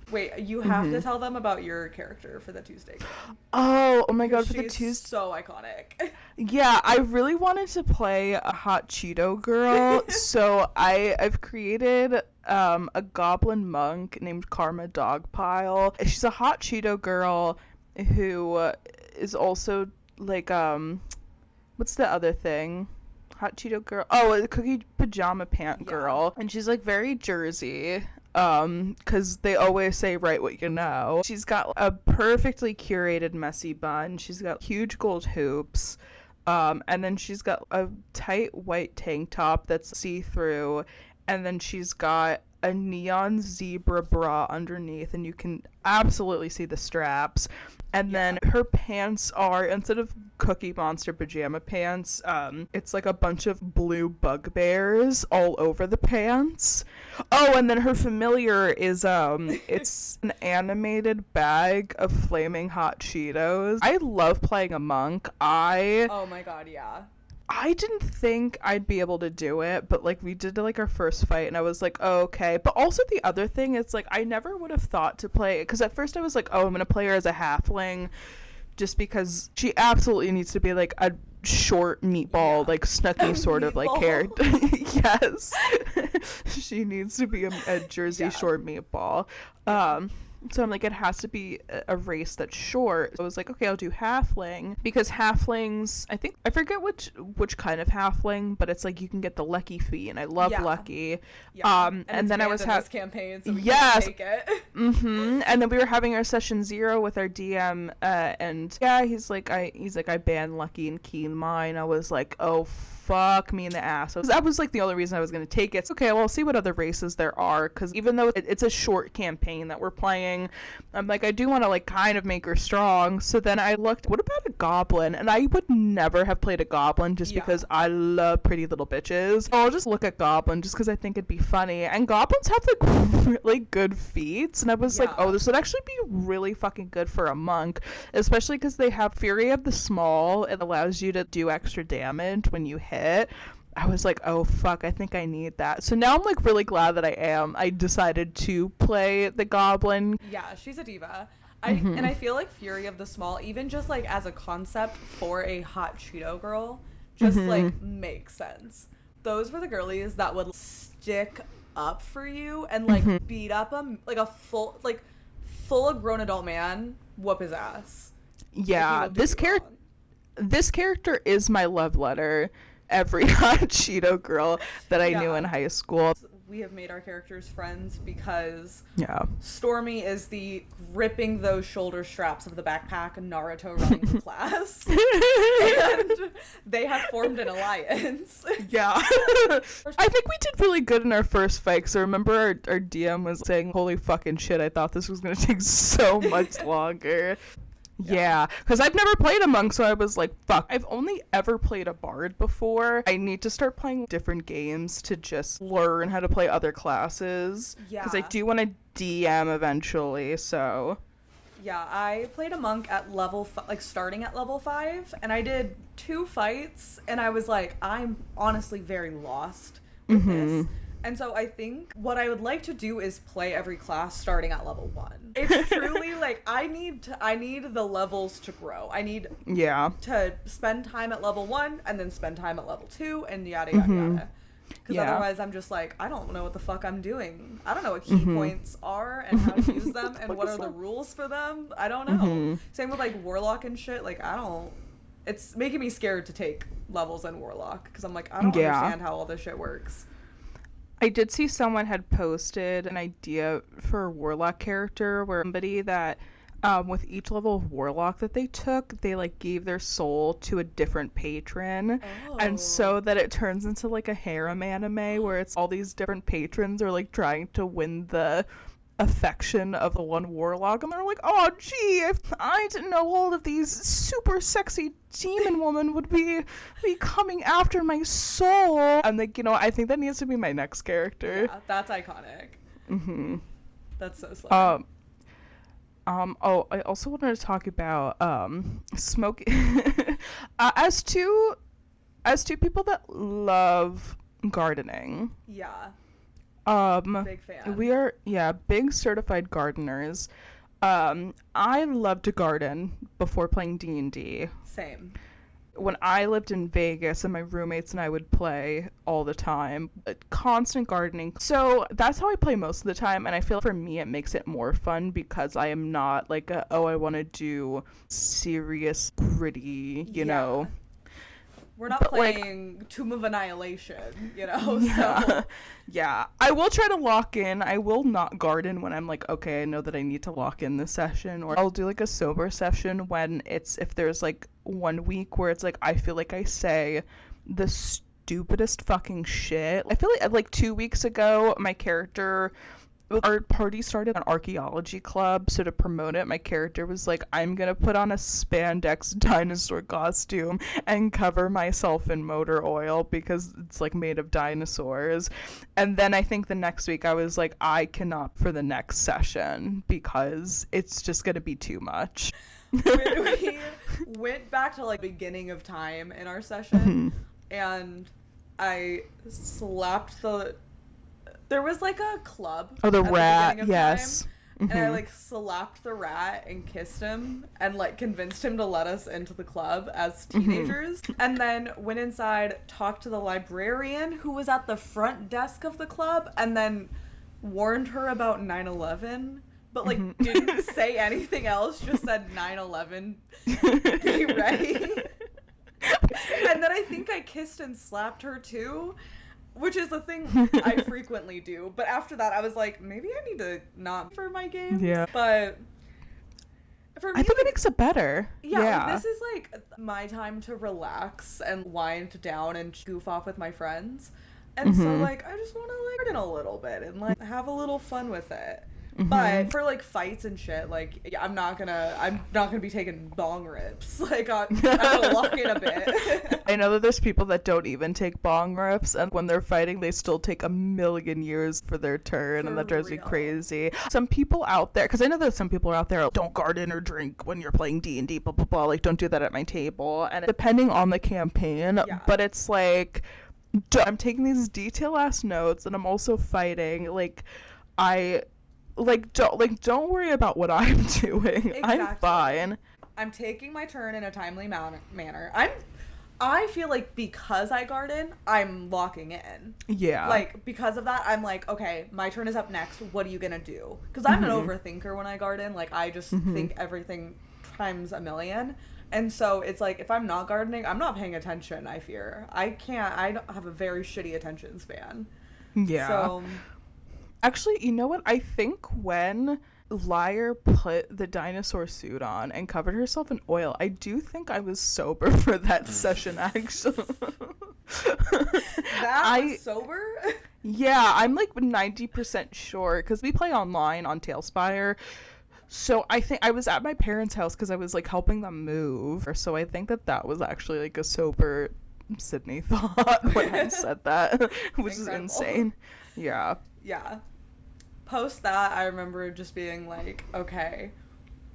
Wait, you have to tell them about your character for the Tuesday game. Oh my god, for the She's Tuesday. so iconic. Yeah, I really wanted to play a hot Cheeto girl, so I've created a goblin monk named Karma Dogpile. She's a hot Cheeto girl who is also like what's the other thing? Hot Cheeto girl. Oh, a cookie pajama pant girl, and she's like very Jersey. Because they always say write what you know. She's got a perfectly curated messy bun. She's got huge gold hoops. And then she's got a tight white tank top that's see-through. And then she's got a neon zebra bra underneath, and you can absolutely see the straps. And then her pants are, instead of Cookie Monster pajama pants, it's like a bunch of blue bugbears all over the pants. Oh, and then her familiar is it's an animated bag of flaming hot Cheetos. I love playing a monk. Oh my god, yeah. I didn't think I'd be able to do it, but like we did like our first fight and I was like, oh, okay. But also the other thing, it's like I never would have thought to play, because at first I was like, oh, I'm gonna play her as a halfling just because she absolutely needs to be like a short meatball, like Snooki sort of like character. Yes. She needs to be a Jersey short meatball. So I'm like, it has to be a race that's short. So I was like, okay, I'll do halfling, because halflings, I forget which kind of halfling, but it's like you can get the Lucky feat, and I love Lucky. Yeah. And then I was this campaign, so we can take it. And then we were having our session 0 with our DM, and he's like, I banned Lucky and Keen mine. I was like, oh, fuck me in the ass. That was like the only reason I was going to take it. It's okay, well, I'll see what other races there are, because even though it's a short campaign that we're playing, I'm like, I do want to like kind of make her strong. So then I looked, what about a goblin? And I would never have played a goblin just because I love pretty little bitches. So I'll just look at goblin just because I think it'd be funny. And goblins have like really good feats, and I was like, oh, this would actually be really fucking good for a monk, especially because they have Fury of the Small. It allows you to do extra damage when you hit. I was like, oh fuck, I think I need that. So now I'm like really glad that I decided to play the goblin. Yeah, she's a diva. And I feel like Fury of the Small, even just like as a concept for a hot Cheeto girl, just like makes sense. Those were the girlies that would stick up for you and like beat up like a full grown adult man, whoop his ass. Yeah, this character is my love letter. Every hot Cheeto girl that I knew in high school. we have made our characters friends because yeah, Stormy is the ripping those shoulder straps of the backpack Naruto running the class. And they have formed an alliance. Yeah. I think we did really good in our first fight, because I remember our DM was saying, holy fucking shit, I thought this was going to take so much longer. Yeah, because I've never played a monk, so I was like, fuck. I've only ever played a bard before. I need to start playing different games to just learn how to play other classes. Yeah. Because I do want to DM eventually, so... Yeah, I played a monk at starting at level 5, and I did 2 fights, and I was like, I'm honestly very lost with this. And so I think what I would like to do is play every class starting at level 1. It's truly like I need the levels to grow. I need to spend time at level 1 and then spend time at level 2 and yada yada yada. Because otherwise I'm just like, I don't know what the fuck I'm doing. I don't know what key points are and how to use them and what are the rules for them. I don't know. Same with like Warlock and shit. Like it's making me scared to take levels in Warlock because I'm like, I don't understand how all this shit works. I did see someone had posted an idea for a Warlock character where somebody that with each level of Warlock that they took, they like gave their soul to a different patron. And so that it turns into like a harem anime where it's all these different patrons are like trying to win the affection of the one Warlock, and they're like, oh gee, if I didn't know all of these super sexy demon women would be coming after my soul. I'm like, I think that needs to be my next character. Yeah, that's iconic. That's so slay. I also wanted to talk about smoking as two people that love gardening. Yeah. Big fan. We are, big certified gardeners. I love to garden before playing D&D. Same. When I lived in Vegas and my roommates and I would play all the time, constant gardening. So that's how I play most of the time, and I feel for me it makes it more fun because I am not like I want to do serious, gritty, you know. We're not playing Tomb of Annihilation, so. Yeah. I will try to lock in. I will not garden when I'm like, okay, I know that I need to lock in this session. Or I'll do like a sober session when if there's like 1 week where it's like, I feel like I say the stupidest fucking shit. I feel like 2 weeks ago, our party started an archaeology club, so to promote it, my character was like, I'm gonna put on a spandex dinosaur costume and cover myself in motor oil because it's like made of dinosaurs. And then I think the next week I was like, I cannot for the next session because it's just gonna be too much. We went back to like beginning of time in our session, and I slapped there was like a club. Oh, the rat, yes. And I like slapped the rat and kissed him and like convinced him to let us into the club as teenagers. And then went inside, talked to the librarian who was at the front desk of the club, and then warned her about 9/11. But like didn't say anything else, just said 9/11, be ready. And then I think I kissed and slapped her too. Which is the thing I frequently do. But after that, I was like, maybe I need to not for my games. Yeah. But for me, I think it makes it better. Yeah. Like, this is like my time to relax and wind down and goof off with my friends. And so like, I just want to like garden a little bit and like have a little fun with it. But for like fights and shit, like I'm not gonna be taking bong rips. Like I'm gonna lock in a bit. I know that there's people that don't even take bong rips, and when they're fighting, they still take a million years for their turn, and that drives me crazy. Some people out there, because I know that some people are out there, don't garden or drink when you're playing D&D, blah blah blah. Like don't do that at my table. And depending on the campaign, but it's like I'm taking these detail ass notes, and I'm also fighting. Don't worry about what I'm doing. Exactly. I'm fine. I'm taking my turn in a timely manner. I feel like because I garden, I'm locking in. Yeah. Like, because of that, I'm like, okay, my turn is up next. What are you gonna do? Because I'm an overthinker when I garden. Like, I just think everything times a million. And so it's like, if I'm not gardening, I'm not paying attention, I fear. I don't have a very shitty attention span. Yeah. So actually, you know what? I think when Liar put the dinosaur suit on and covered herself in oil, I do think I was sober for that session, actually. That was sober? Yeah, I'm like 90% sure because we play online on Tailspire. So I think I was at my parents' house because I was like helping them move. So I think that was actually like a sober Sydney thought when I said that, which is insane. Yeah. Yeah. Post that, I remember just being like, okay,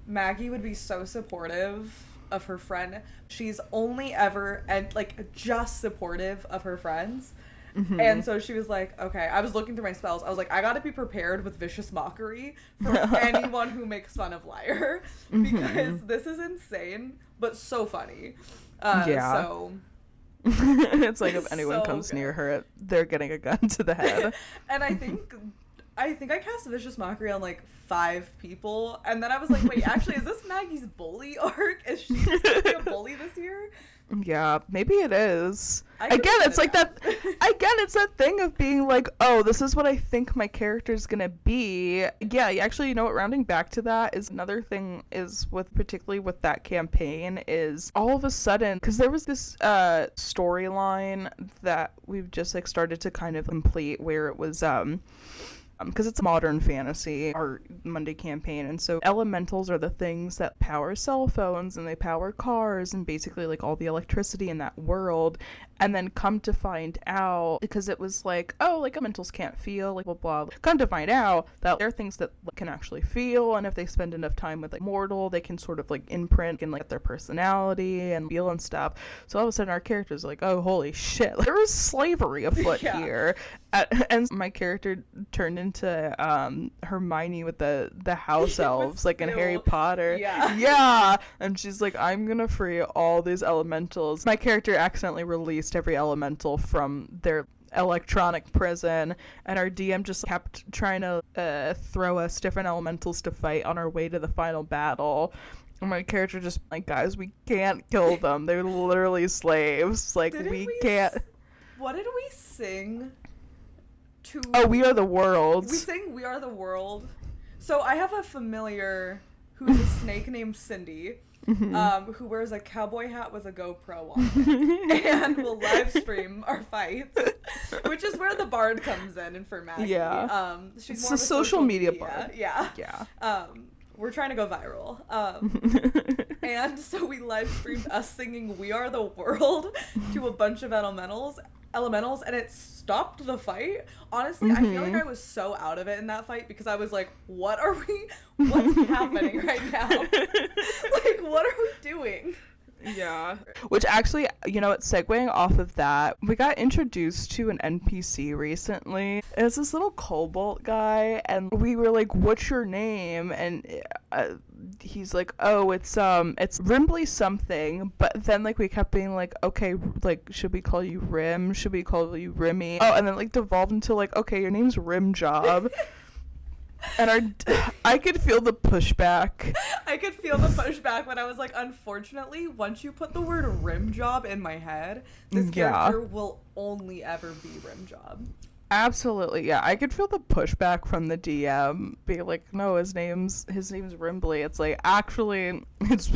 Maggie would be so supportive of her friend. She's only ever and like just supportive of her friends. Mm-hmm. And so she was like, okay, I was looking through my spells. I was like, I gotta be prepared with vicious mockery for anyone who makes fun of Liar, because this is insane but so funny. So it's like if anyone comes near her, they're getting a gun to the head. And I think I cast vicious mockery on like 5 people, and then I was like, wait, actually, is this Maggie's bully arc? Is she just gonna be a bully this year? Yeah, maybe it is. Again, it's like that. Again, it's that thing of being like, oh, this is what I think my character's gonna be. Yeah, actually, you know what? Rounding back to that is another thing is particularly with that campaign is all of a sudden, because there was this storyline that we've just like started to kind of complete where it was because it's modern fantasy, our Monday campaign, and so elementals are the things that power cell phones and they power cars and basically like all the electricity in that world. And then come to find out, because it was like, oh, like elementals can't feel, like blah blah. Come to find out that there are things that can actually feel, and if they spend enough time with like mortal, they can sort of like imprint and like their personality and feel and stuff. So all of a sudden our character's like, oh, holy shit, there is slavery afoot here. And my character turned into Hermione with the house elves, like in Harry Potter. Yeah. And she's like, I'm gonna free all these elementals. My character accidentally released every elemental from their electronic prison, and our DM just kept trying to throw us different elementals to fight on our way to the final battle. And my character just like, guys, we can't kill them. They're literally slaves. Like, we can't. What did we sing? We Are the World. We sang We Are the World. So I have a familiar who's a snake named Cindy, who wears a cowboy hat with a GoPro on it, and will live stream our fights, which is where the bard comes in and for Maggie. Yeah. She's it's more a social media bard. Yeah. We're trying to go viral. And so we live streamed us singing We Are the World to a bunch of elementals, and it stopped the fight. Honestly, I feel like I was so out of it in that fight because I was like, what's happening right now? Like, what are we doing? Yeah. Which actually, you know what, segueing off of that, we got introduced to an NPC recently. It's this little kobold guy, and we were like, what's your name? And he's like, oh, it's Rimbly something. But then like we kept being like, okay, like, should we call you Rim? Should we call you Rimmy? Oh, and then like devolved into like, okay, your name's Rim Job. And I could feel the pushback. I could feel the pushback when I was like, unfortunately, once you put the word rim job in my head, this character will only ever be Rim Job. Absolutely, yeah. I could feel the pushback from the DM being like, no, his name's Rimbly. It's like, actually, it's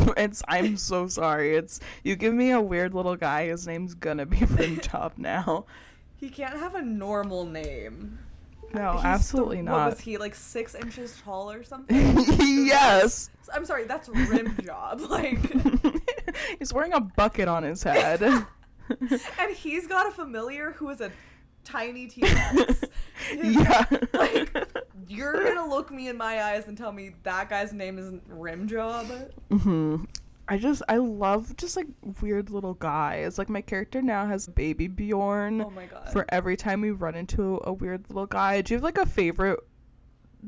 I'm so sorry. It's, you give me a weird little guy, his name's gonna be Rim Job now. He can't have a normal name. No, absolutely not. What was he, like 6 inches tall or something? Yes. I'm sorry, that's Rim Job. Like, he's wearing a bucket on his head. And he's got a familiar who is a tiny T-Rex. Yeah. Like, you're gonna look me in my eyes and tell me that guy's name isn't Rim Job? I love just like weird little guys. Like, my character now has baby Bjorn. Oh my god. For every time we run into a weird little guy. Do you have like a favorite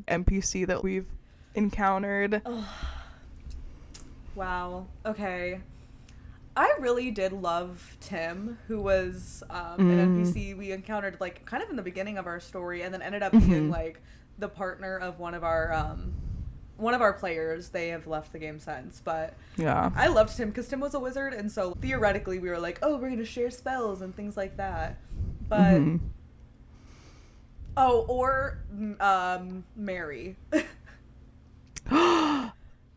NPC that we've encountered? Wow. Okay. I really did love Tim, who was an NPC we encountered like kind of in the beginning of our story, and then ended up being like the partner of one of our players. They have left the game since, but yeah, I loved Tim because Tim was a wizard, and so theoretically we were like, oh, we're gonna share spells and things like that. But Oh, or Mary.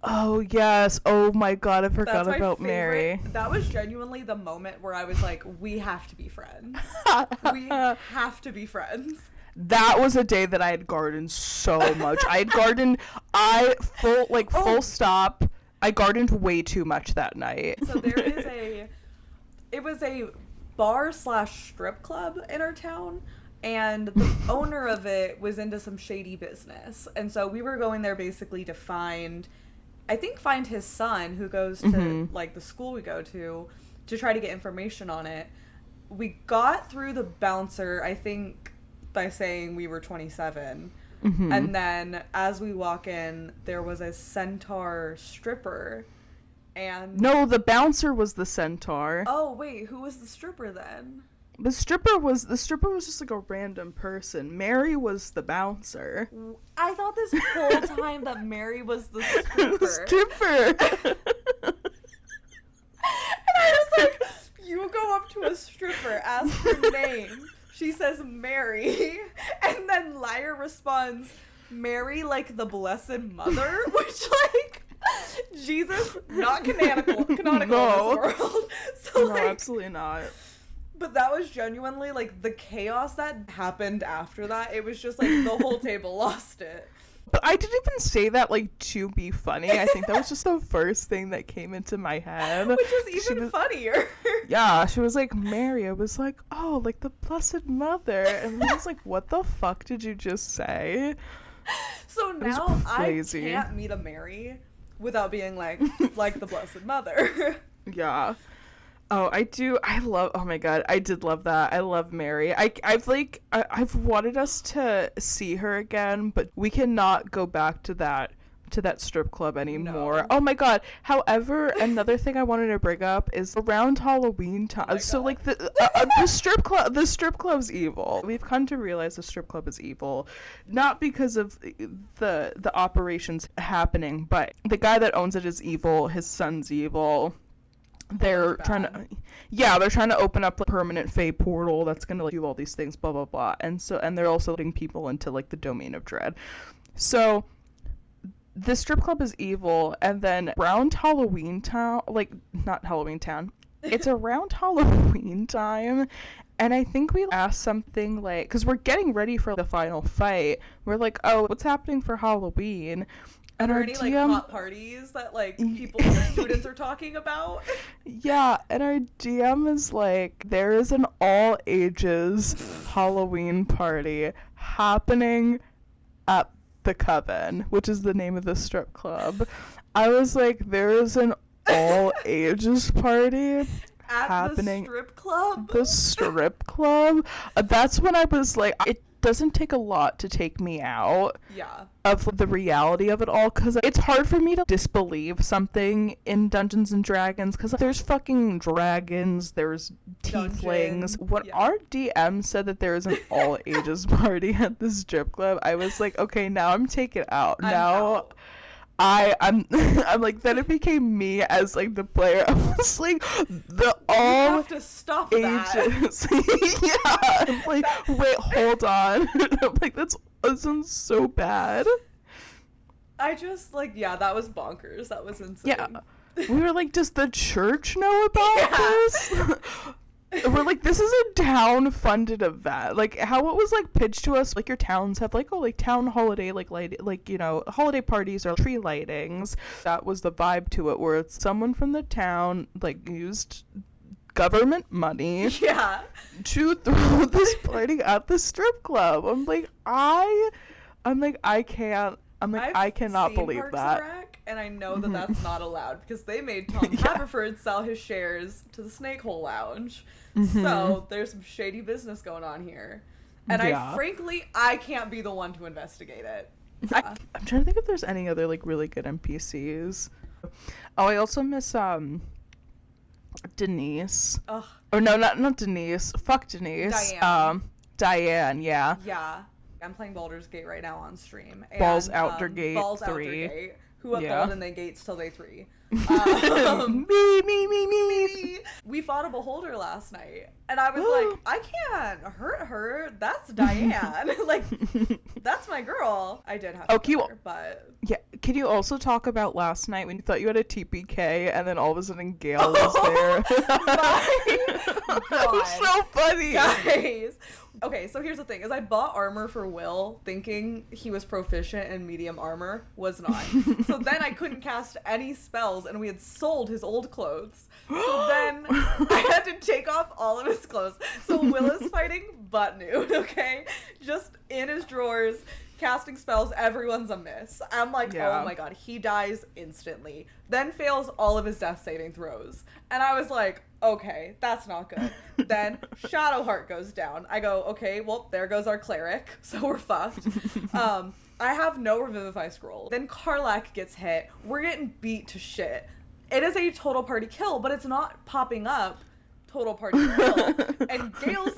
Oh, yes. Oh, my God. I forgot That's about my Mary. favorite. That was genuinely the moment where I was like, we have to be friends. We have to be friends. That was a day that I had gardened so much. I had gardened, full stop. I gardened way too much that night. So it was a bar/strip club in our town. And the owner of it was into some shady business. And so we were going there basically to find his son, who goes to, like, the school we go to try to get information on it. We got through the bouncer, I think, by saying we were 27. Mm-hmm. And then as we walk in, there was a centaur stripper. And no, the bouncer was the centaur. Oh, wait, who was the stripper then? The stripper was just like a random person. Mary was the bouncer. I thought this whole time that Mary was the stripper. The stripper. And I was like, you go up to a stripper, ask her name. She says Mary. And then Lyra responds, Mary like the Blessed Mother? Which, like, Jesus, not canonical no. in this world. So, no, absolutely not. But that was genuinely, like, the chaos that happened after that. It was just, like, the whole table lost it. But I didn't even say that, like, to be funny. I think that was just the first thing that came into my head. Which was even funnier. Yeah, she was like, Mary. I was like, oh, like the Blessed Mother. And I was like, what the fuck did you just say? So now I can't meet a Mary without being like the Blessed Mother. Yeah. Oh, oh my God, I did love that. I love Mary. I've wanted us to see her again, but we cannot go back to that strip club anymore. No. Oh my God. However, another thing I wanted to bring up is around Halloween time. Oh, so like the strip club's evil. We've come to realize the strip club is evil, not because of the operations happening, but the guy that owns it is evil. His son's evil. They're trying to open up a permanent Fae portal that's going to like do all these things, blah, blah, blah. And they're also letting people into like the domain of dread. So the strip club is evil. And then around Halloween town, like not Halloween town, it's around Halloween time. And I think we asked something like, because we're getting ready for the final fight. We're like, oh, what's happening for Halloween? And are there any like hot parties that like students are talking about? Yeah, and our DM is like, there is an all ages Halloween party happening at the Coven, which is the name of the strip club. I was like, there is an all ages party happening the strip club. The strip club. That's when I was like, it doesn't take a lot to take me out of the reality of it all, because it's hard for me to disbelieve something in Dungeons and Dragons, because there's fucking dragons, there's tieflings. When our DM said that there is an all ages party at the strip club, I was like, okay, now I'm taken out. I'm like, then it became me as like the player. I was like, the all you have to stop ages. That. Yeah, I'm like, wait, hold on. I'm like, that sounds so bad. I just like, that was bonkers. That was insane. Yeah, we were like, does the church know about this? We're like, this is a town-funded event. Like, how it was, like, pitched to us, like, your towns have, like, town holiday, holiday parties or tree lightings. That was the vibe to it, where it's someone from the town, like, used government money to throw this party at the strip club. I cannot believe that. And I know that that's not allowed, because they made Tom Haverford sell his shares to the Snake Hole Lounge. So there's some shady business going on here. And I can't be the one to investigate it. I'm trying to think if there's any other like really good NPCs. Oh, I also miss Denise. Ugh. Or no, not Denise. Fuck Denise. Diane, yeah. Yeah. I'm playing Baldur's Gate right now on stream. Balls Out Gate 3. Who up Yeah. golden they gates till they 3. Me. We fought a beholder last night, and I was like, I can't hurt her. That's Diane. Like, that's my girl. I did have to hurt her, but... Yeah, can you also talk about last night when you thought you had a TPK, and then all of a sudden Gale was there? My That was so funny. Guys. Okay, so here's the thing, is I bought armor for Will thinking he was proficient in medium armor. Was not. So then I couldn't cast any spells, and we had sold his old clothes. So then I had to take off all of his clothes. So Will is fighting butt nude, okay? Just in his drawers, casting spells, everyone's a miss. I'm like, oh my god, he dies instantly. Then fails all of his death saving throws. And I was like, okay, that's not good. Then Shadowheart goes down. I go, okay, well, there goes our cleric, so we're fucked. I have no Revivify scroll. Then Karlach gets hit. We're getting beat to shit. It is a total party kill, but it's not popping up total party kill. And Gale's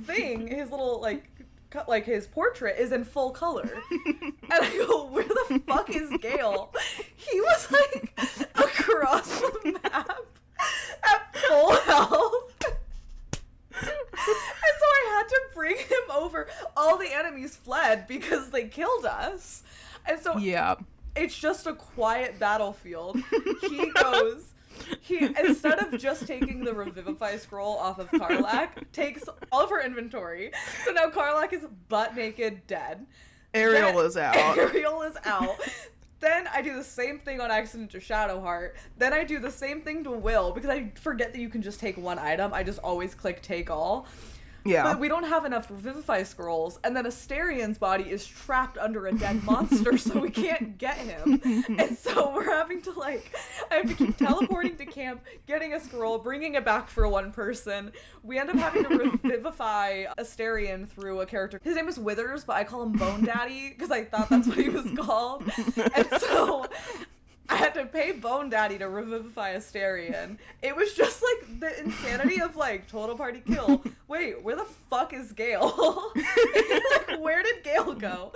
thing, his little, like his portrait is in full color. And I go, where the fuck is Gale? He was like across the map at full health. And so I had to bring him over. All the enemies fled because they killed us. And so it's just a quiet battlefield. He instead of just taking the Revivify scroll off of Karlach, takes all of her inventory. So now Karlach is butt naked, dead. Ariel is out. Then I do the same thing on accident to Shadowheart. Then I do the same thing to Will, because I forget that you can just take one item. I just always click take all. Yeah. But we don't have enough Revivify scrolls, and then Asterian's body is trapped under a dead monster, so we can't get him. And so we're having to, I have to keep teleporting to camp, getting a scroll, bringing it back for one person. We end up having to revivify Asterian through a character. His name is Withers, but I call him Bone Daddy, because I thought that's what he was called. And so I had to pay Bone Daddy to revivify Asterian. It was just the insanity of total party kill. Wait, where the fuck is Gale? Where did Gale go?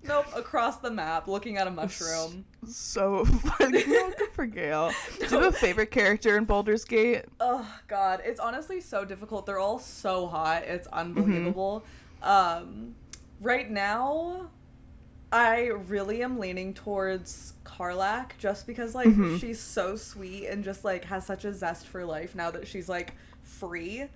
Nope, across the map, looking at a mushroom. So funny. Good for Gale. No. Do you have a favorite character in Baldur's Gate? Oh god, it's honestly so difficult. They're all so hot. It's unbelievable. Right now, I really am leaning towards Karlach, just because she's so sweet and just has such a zest for life now that she's free.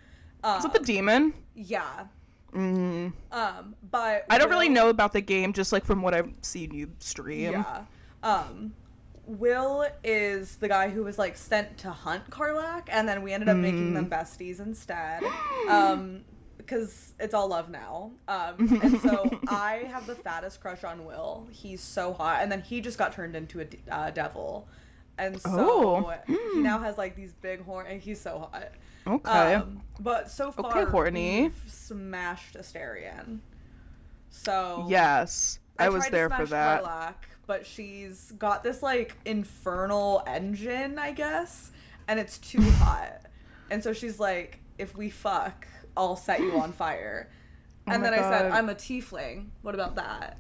Is that the demon? Yeah. But I don't really know about the game, just from what I've seen you stream. Yeah. Will is the guy who was sent to hunt Karlach, and then we ended up making them besties instead. Because it's all love now. And so I have the fattest crush on Will. He's so hot. And then he just got turned into a devil. And so he now has these big horns, and he's so hot. Okay. But so far, horny. we've smashed Asterian. So yes, I was there for that. Karlach, but she's got this infernal engine, I guess, and it's too hot. And so she's like, if we fuck, I'll set you on fire. And then I said, I'm a tiefling. What about that?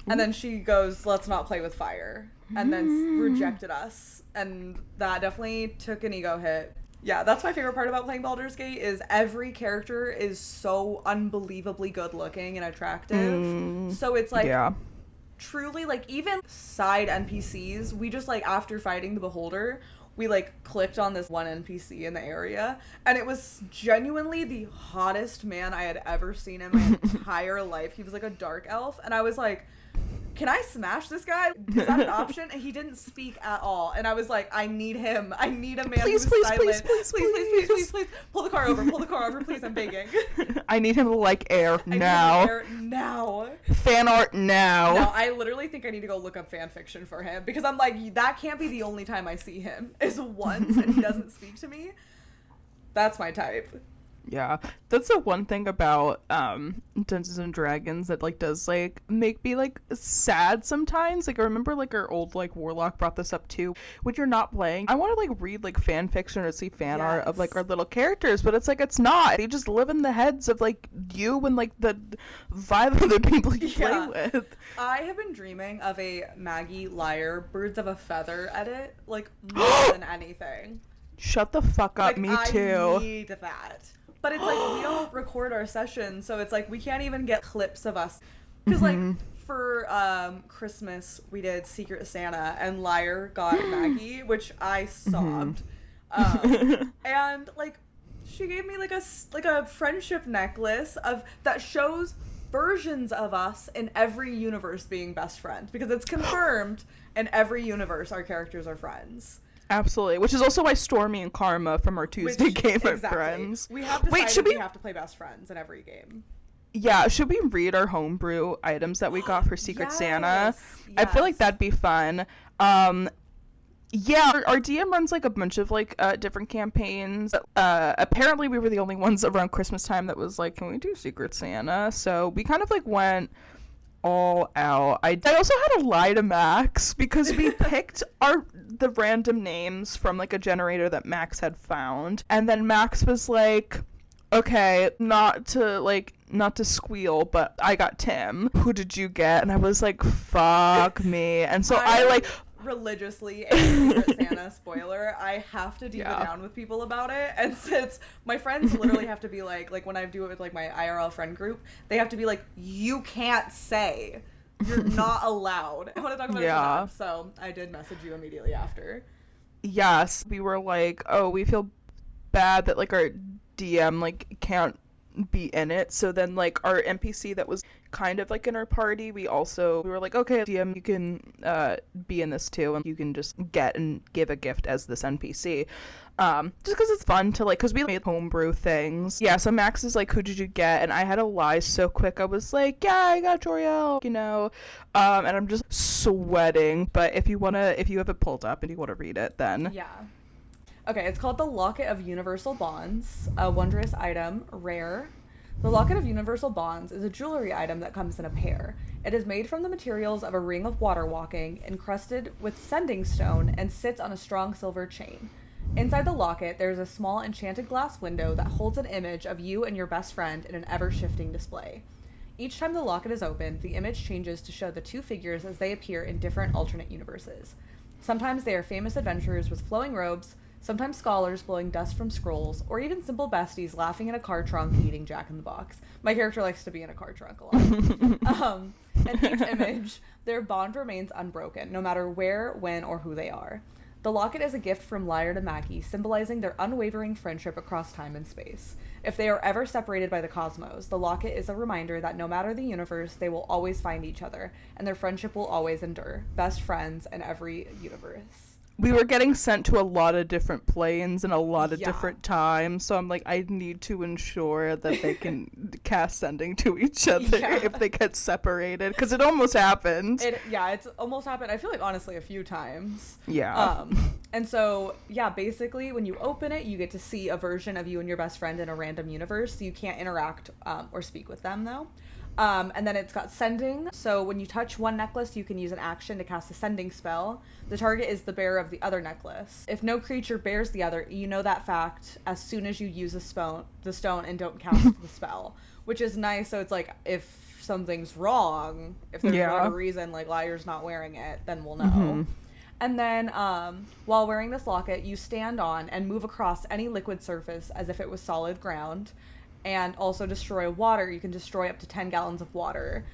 And then she goes, let's not play with fire. And then rejected us. And that definitely took an ego hit. Yeah, that's my favorite part about playing Baldur's Gate, is every character is so unbelievably good looking and attractive. So it's truly even side NPCs, we just after fighting the Beholder, we clicked on this one NPC in the area, and it was genuinely the hottest man I had ever seen in my entire life. He was a dark elf, and I was like, can I smash this guy? Is that an option? And he didn't speak at all. And I was like, I need him. I need a man who's silent. Please. Pull the car over, please. I'm begging. I need him to like air now. Fan art now. No, I literally think I need to go look up fan fiction for him, because I'm like, that can't be the only time I see him is once and he doesn't speak to me. That's my type. Yeah, that's the one thing about Dungeons and Dragons that like does like make me like sad sometimes. Like I remember like our old like Warlock brought this up too. When you're not playing, I want to like read like fan fiction or see fan art of like our little characters, but it's like it's not. They just live in the heads of like you and like the 5 other people you play with. I have been dreaming of a Maggie Liar Birds of a Feather edit like more than anything. Shut the fuck up, like, me too. I need that. But it's like we don't record our sessions, so it's like we can't even get clips of us. Because like for Christmas we did Secret Santa and Liar got Maggie, which I sobbed. And like she gave me like a friendship necklace of that shows versions of us in every universe being best friends, because it's confirmed in every universe our characters are friends. Absolutely, which is also why Stormy and Karma from our Tuesday game are friends. We have decided we have to play best friends in every game. Yeah, should we read our homebrew items that we got for Secret Santa? Yes. I feel like that'd be fun. Yeah, our DM runs like a bunch of like different campaigns. Apparently we were the only ones around Christmas time that was like, can we do Secret Santa? So we kind of like went all out. I also had to lie to Max because we picked the random names from like a generator that Max had found, and then Max was like, okay, not to squeal, but I got Tim. Who did you get? And I was like, fuck me. And so I like religiously a Secret Santa spoiler. I have to deep it down with people about it, and since my friends literally have to be like when I do it with like my IRL friend group, they have to be like, you can't say, you're not allowed. I want to talk about it tonight, so I did message you immediately after. Yes, we were like, oh, we feel bad that like our DM like can't be in it, so then like our NPC that was kind of like in our party, we were like, okay, DM, you can be in this too, and you can just get and give a gift as this NPC, just because it's fun to like, because we made homebrew things. So Max is like, who did you get? And I had to lie so quick. I was like, yeah, I got Joriel, and I'm just sweating. But if you have it pulled up and you want to read it, then okay, it's called the Locket of Universal Bonds, a wondrous item, rare. The Locket of Universal Bonds is a jewelry item that comes in a pair. It is made from the materials of a ring of water walking, encrusted with sending stone, and sits on a strong silver chain. Inside the locket, there is a small enchanted glass window that holds an image of you and your best friend in an ever-shifting display. Each time the locket is opened, the image changes to show the two figures as they appear in different alternate universes. Sometimes they are famous adventurers with flowing robes, sometimes scholars blowing dust from scrolls, or even simple besties laughing in a car trunk eating Jack in the Box. My character likes to be in a car trunk a lot. And each image, their bond remains unbroken, no matter where, when, or who they are. The locket is a gift from Liar to Maggie, symbolizing their unwavering friendship across time and space. If they are ever separated by the cosmos, the locket is a reminder that no matter the universe, they will always find each other, and their friendship will always endure. Best friends in every universe. We were getting sent to a lot of different planes and a lot of different times, so I'm like, I need to ensure that they can cast sending to each other if they get separated, because it almost happened. It's almost happened, I feel like, honestly, a few times. And so, basically, when you open it, you get to see a version of you and your best friend in a random universe, so you can't interact or speak with them, though. And then it's got sending. So when you touch one necklace, you can use an action to cast a sending spell. The target is the bearer of the other necklace. If no creature bears the other, you know that fact as soon as you use the stone and don't cast the spell, which is nice. So it's like, if something's wrong, if there's whatever reason, like Liar's not wearing it, then we'll know. And then while wearing this locket, you stand on and move across any liquid surface as if it was solid ground. And also destroy water. You can destroy up to 10 gallons of water.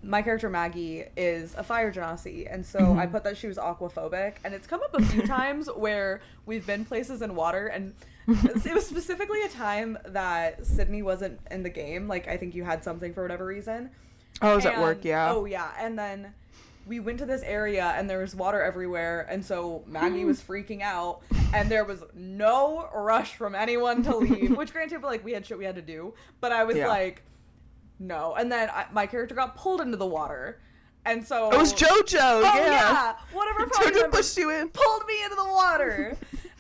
My character Maggie is a fire genasi, and so I put that she was aquaphobic, and it's come up a few times where we've been places in water, and it was specifically a time that Sydney wasn't in the game. Like, I think you had something for whatever reason. I was at work, Oh, yeah. And then we went to this area and there was water everywhere, and so Maggie was freaking out, and there was no rush from anyone to leave, which granted, but like we had shit we had to do, but I was like, no. And then my character got pulled into the water, and so it was JoJo. One of our party members pushed you in, pulled me into the water.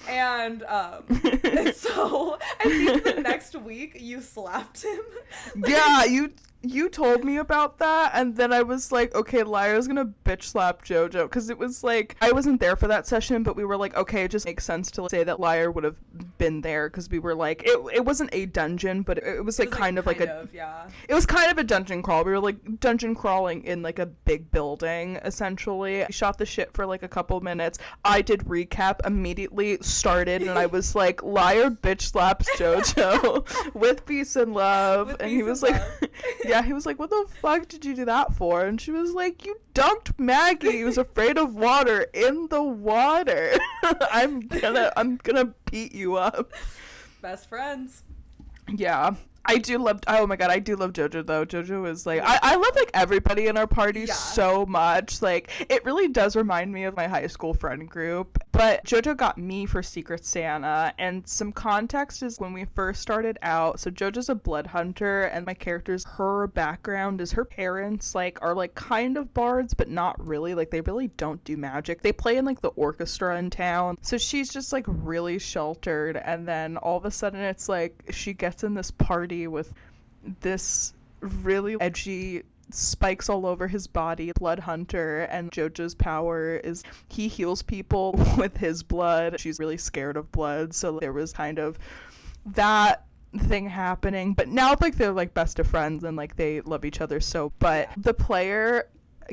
And and so I think the next week you slapped him. Yeah, you told me about that, and then I was like, okay, Lyra's gonna bitch slap JoJo, because it was like, I wasn't there for that session, but we were like, okay, it just makes sense to say that Lyra would have been there, because we were like, it wasn't a dungeon, but it was like kind of yeah. It was kind of a dungeon crawl. We were like dungeon crawling in like a big building, essentially. We shot the shit for like a couple minutes. I did recap, immediately started, and I was like, Lyra bitch slaps JoJo with peace and love, and he was like, yeah, he was like, what the fuck did you do that for? And she was like, you dunked Maggie. He was afraid of water in the water. I'm gonna beat you up. Best friends. Yeah. I do love JoJo though. JoJo is like, I love like everybody in our party so much. Like, it really does remind me of my high school friend group. But JoJo got me for Secret Santa, and some context is when we first started out. So JoJo's a blood hunter, and my character's, her background is her parents like are like kind of bards, but not really. Like, they really don't do magic. They play in like the orchestra in town. So she's just like really sheltered, and then all of a sudden it's like she gets in this party with this really edgy, spikes all over his body blood hunter, and JoJo's power is he heals people with his blood. She's really scared of blood, so there was kind of that thing happening, but now like they're like best of friends and like they love each other. So but the player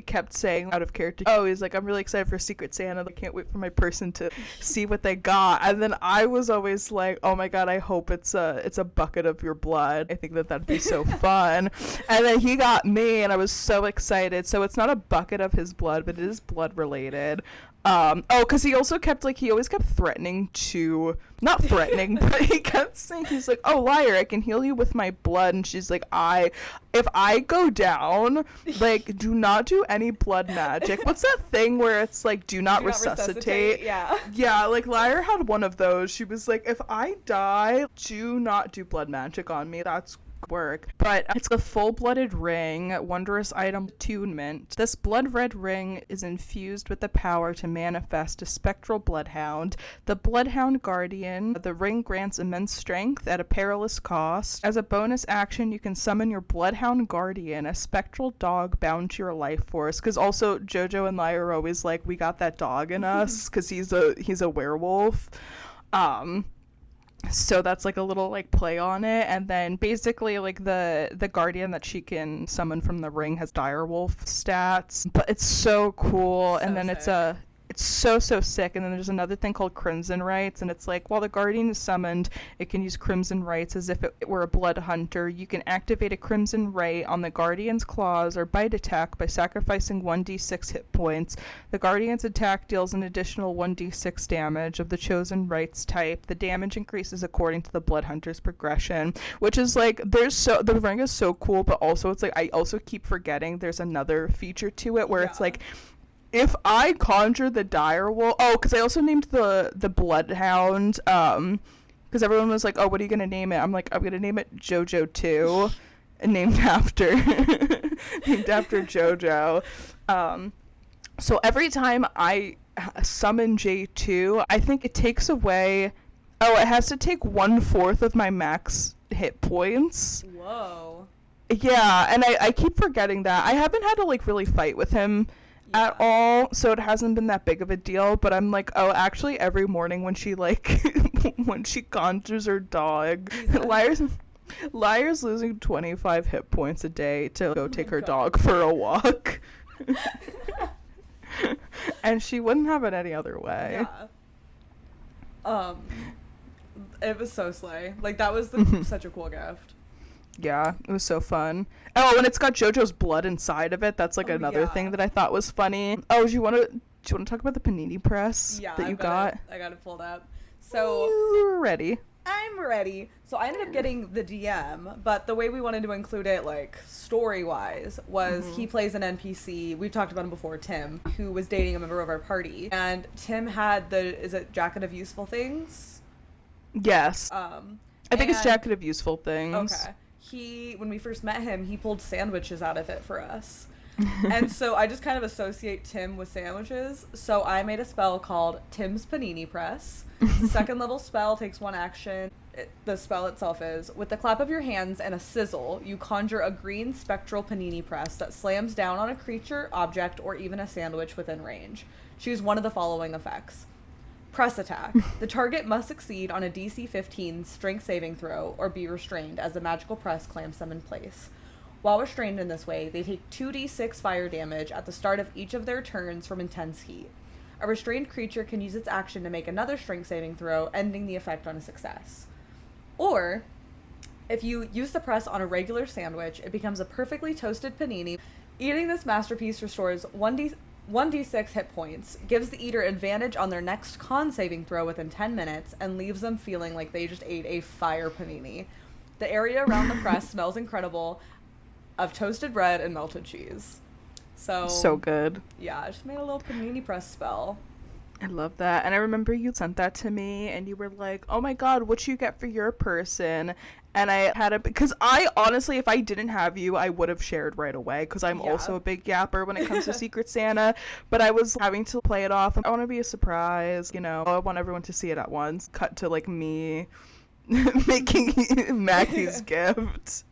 kept saying out of character, oh, he's like, I'm really excited for Secret Santa, I can't wait for my person to see what they got. And then I was always like, oh my god, I hope it's a bucket of your blood. I think that'd be so fun. And then he got me, and I was so excited. So it's not a bucket of his blood, but it is blood related. Because he also kept like, he always kept threatening to, not threatening, but he kept saying, he's like, oh, Lyra, I can heal you with my blood. And she's like, if I go down, like, do not do any blood magic. What's that thing where it's like, do not resuscitate? Yeah, like Lyra had one of those. She was like, if I die, do not do blood magic on me. That's work. But it's a full-blooded ring, wondrous item attunement. This blood red ring is infused with the power to manifest a spectral bloodhound. The bloodhound guardian, the ring grants immense strength at a perilous cost. As a bonus action, you can summon your bloodhound guardian, a spectral dog bound to your life force. Because also JoJo and Lyra are always like, we got that dog in us, because he's a werewolf. So that's like a little like play on it. And then basically like the guardian that she can summon from the ring has direwolf stats, but it's so cool. So and then sick. It's so sick. And then there's another thing called Crimson Rights, and it's like, while the guardian is summoned, it can use Crimson Rights as if it were a blood hunter. You can activate a Crimson Right on the guardian's claws or bite attack by sacrificing 1d6 hit points. The guardian's attack deals an additional 1d6 damage of the chosen Rights type. The damage increases according to the blood hunter's progression, which is like, the ring is so cool, but also it's like, I also keep forgetting there's another feature to it where it's like, if I conjure the direwolf, because I also named the bloodhound, because everyone was like, oh, what are you gonna name it? I'm like, I'm gonna name it JoJo 2, named after JoJo. So every time I summon J2, I think it takes away, it has to take 1/4 of my max hit points. Whoa. Yeah, and I keep forgetting that. I haven't had to like really fight with him at all, so it hasn't been that big of a deal, but I'm like, oh, actually every morning when she like when she conjures her dog, Lyra's losing 25 hit points a day to go take her dog for a walk. And she wouldn't have it any other way. It was so slay. Like, that was such a cool gift. Yeah, it was so fun. Oh, and it's got JoJo's blood inside of it. That's like another thing that I thought was funny. Oh, do you want to talk about the panini press that you got? I got it pulled up. So you're ready. I'm ready. So I ended up getting the DM, but the way we wanted to include it, like story-wise, was he plays an NPC. We've talked about him before, Tim, who was dating a member of our party, and Tim had is it Jacket of Useful Things? Yes. I think it's Jacket of Useful Things. Okay. When we first met him, he pulled sandwiches out of it for us. And so I just kind of associate Tim with sandwiches. So I made a spell called Tim's Panini Press. The second little spell takes one action. The spell itself is, with the clap of your hands and a sizzle, you conjure a green spectral panini press that slams down on a creature, object, or even a sandwich within range. Choose one of the following effects. Press attack. The target must succeed on a DC 15 strength saving throw or be restrained as the magical press clamps them in place. While restrained in this way, they take 2d6 fire damage at the start of each of their turns from intense heat. A restrained creature can use its action to make another strength saving throw, ending the effect on a success. Or, if you use the press on a regular sandwich, it becomes a perfectly toasted panini. Eating this masterpiece restores 1d6 hit points, gives the eater advantage on their next con saving throw within 10 minutes, and leaves them feeling like they just ate a fire panini. The area around the press smells incredible of toasted bread and melted cheese. So good. Yeah, I just made a little panini press spell. I love that. And I remember you sent that to me and you were like, oh my god, what you get for your person? And I had it because I honestly, if I didn't have you, I would have shared right away because I'm also a big yapper when it comes to Secret Santa. But I was having to play it off. I want to be a surprise, you know. I want everyone to see it at once. Cut to like me making Maggie's gift.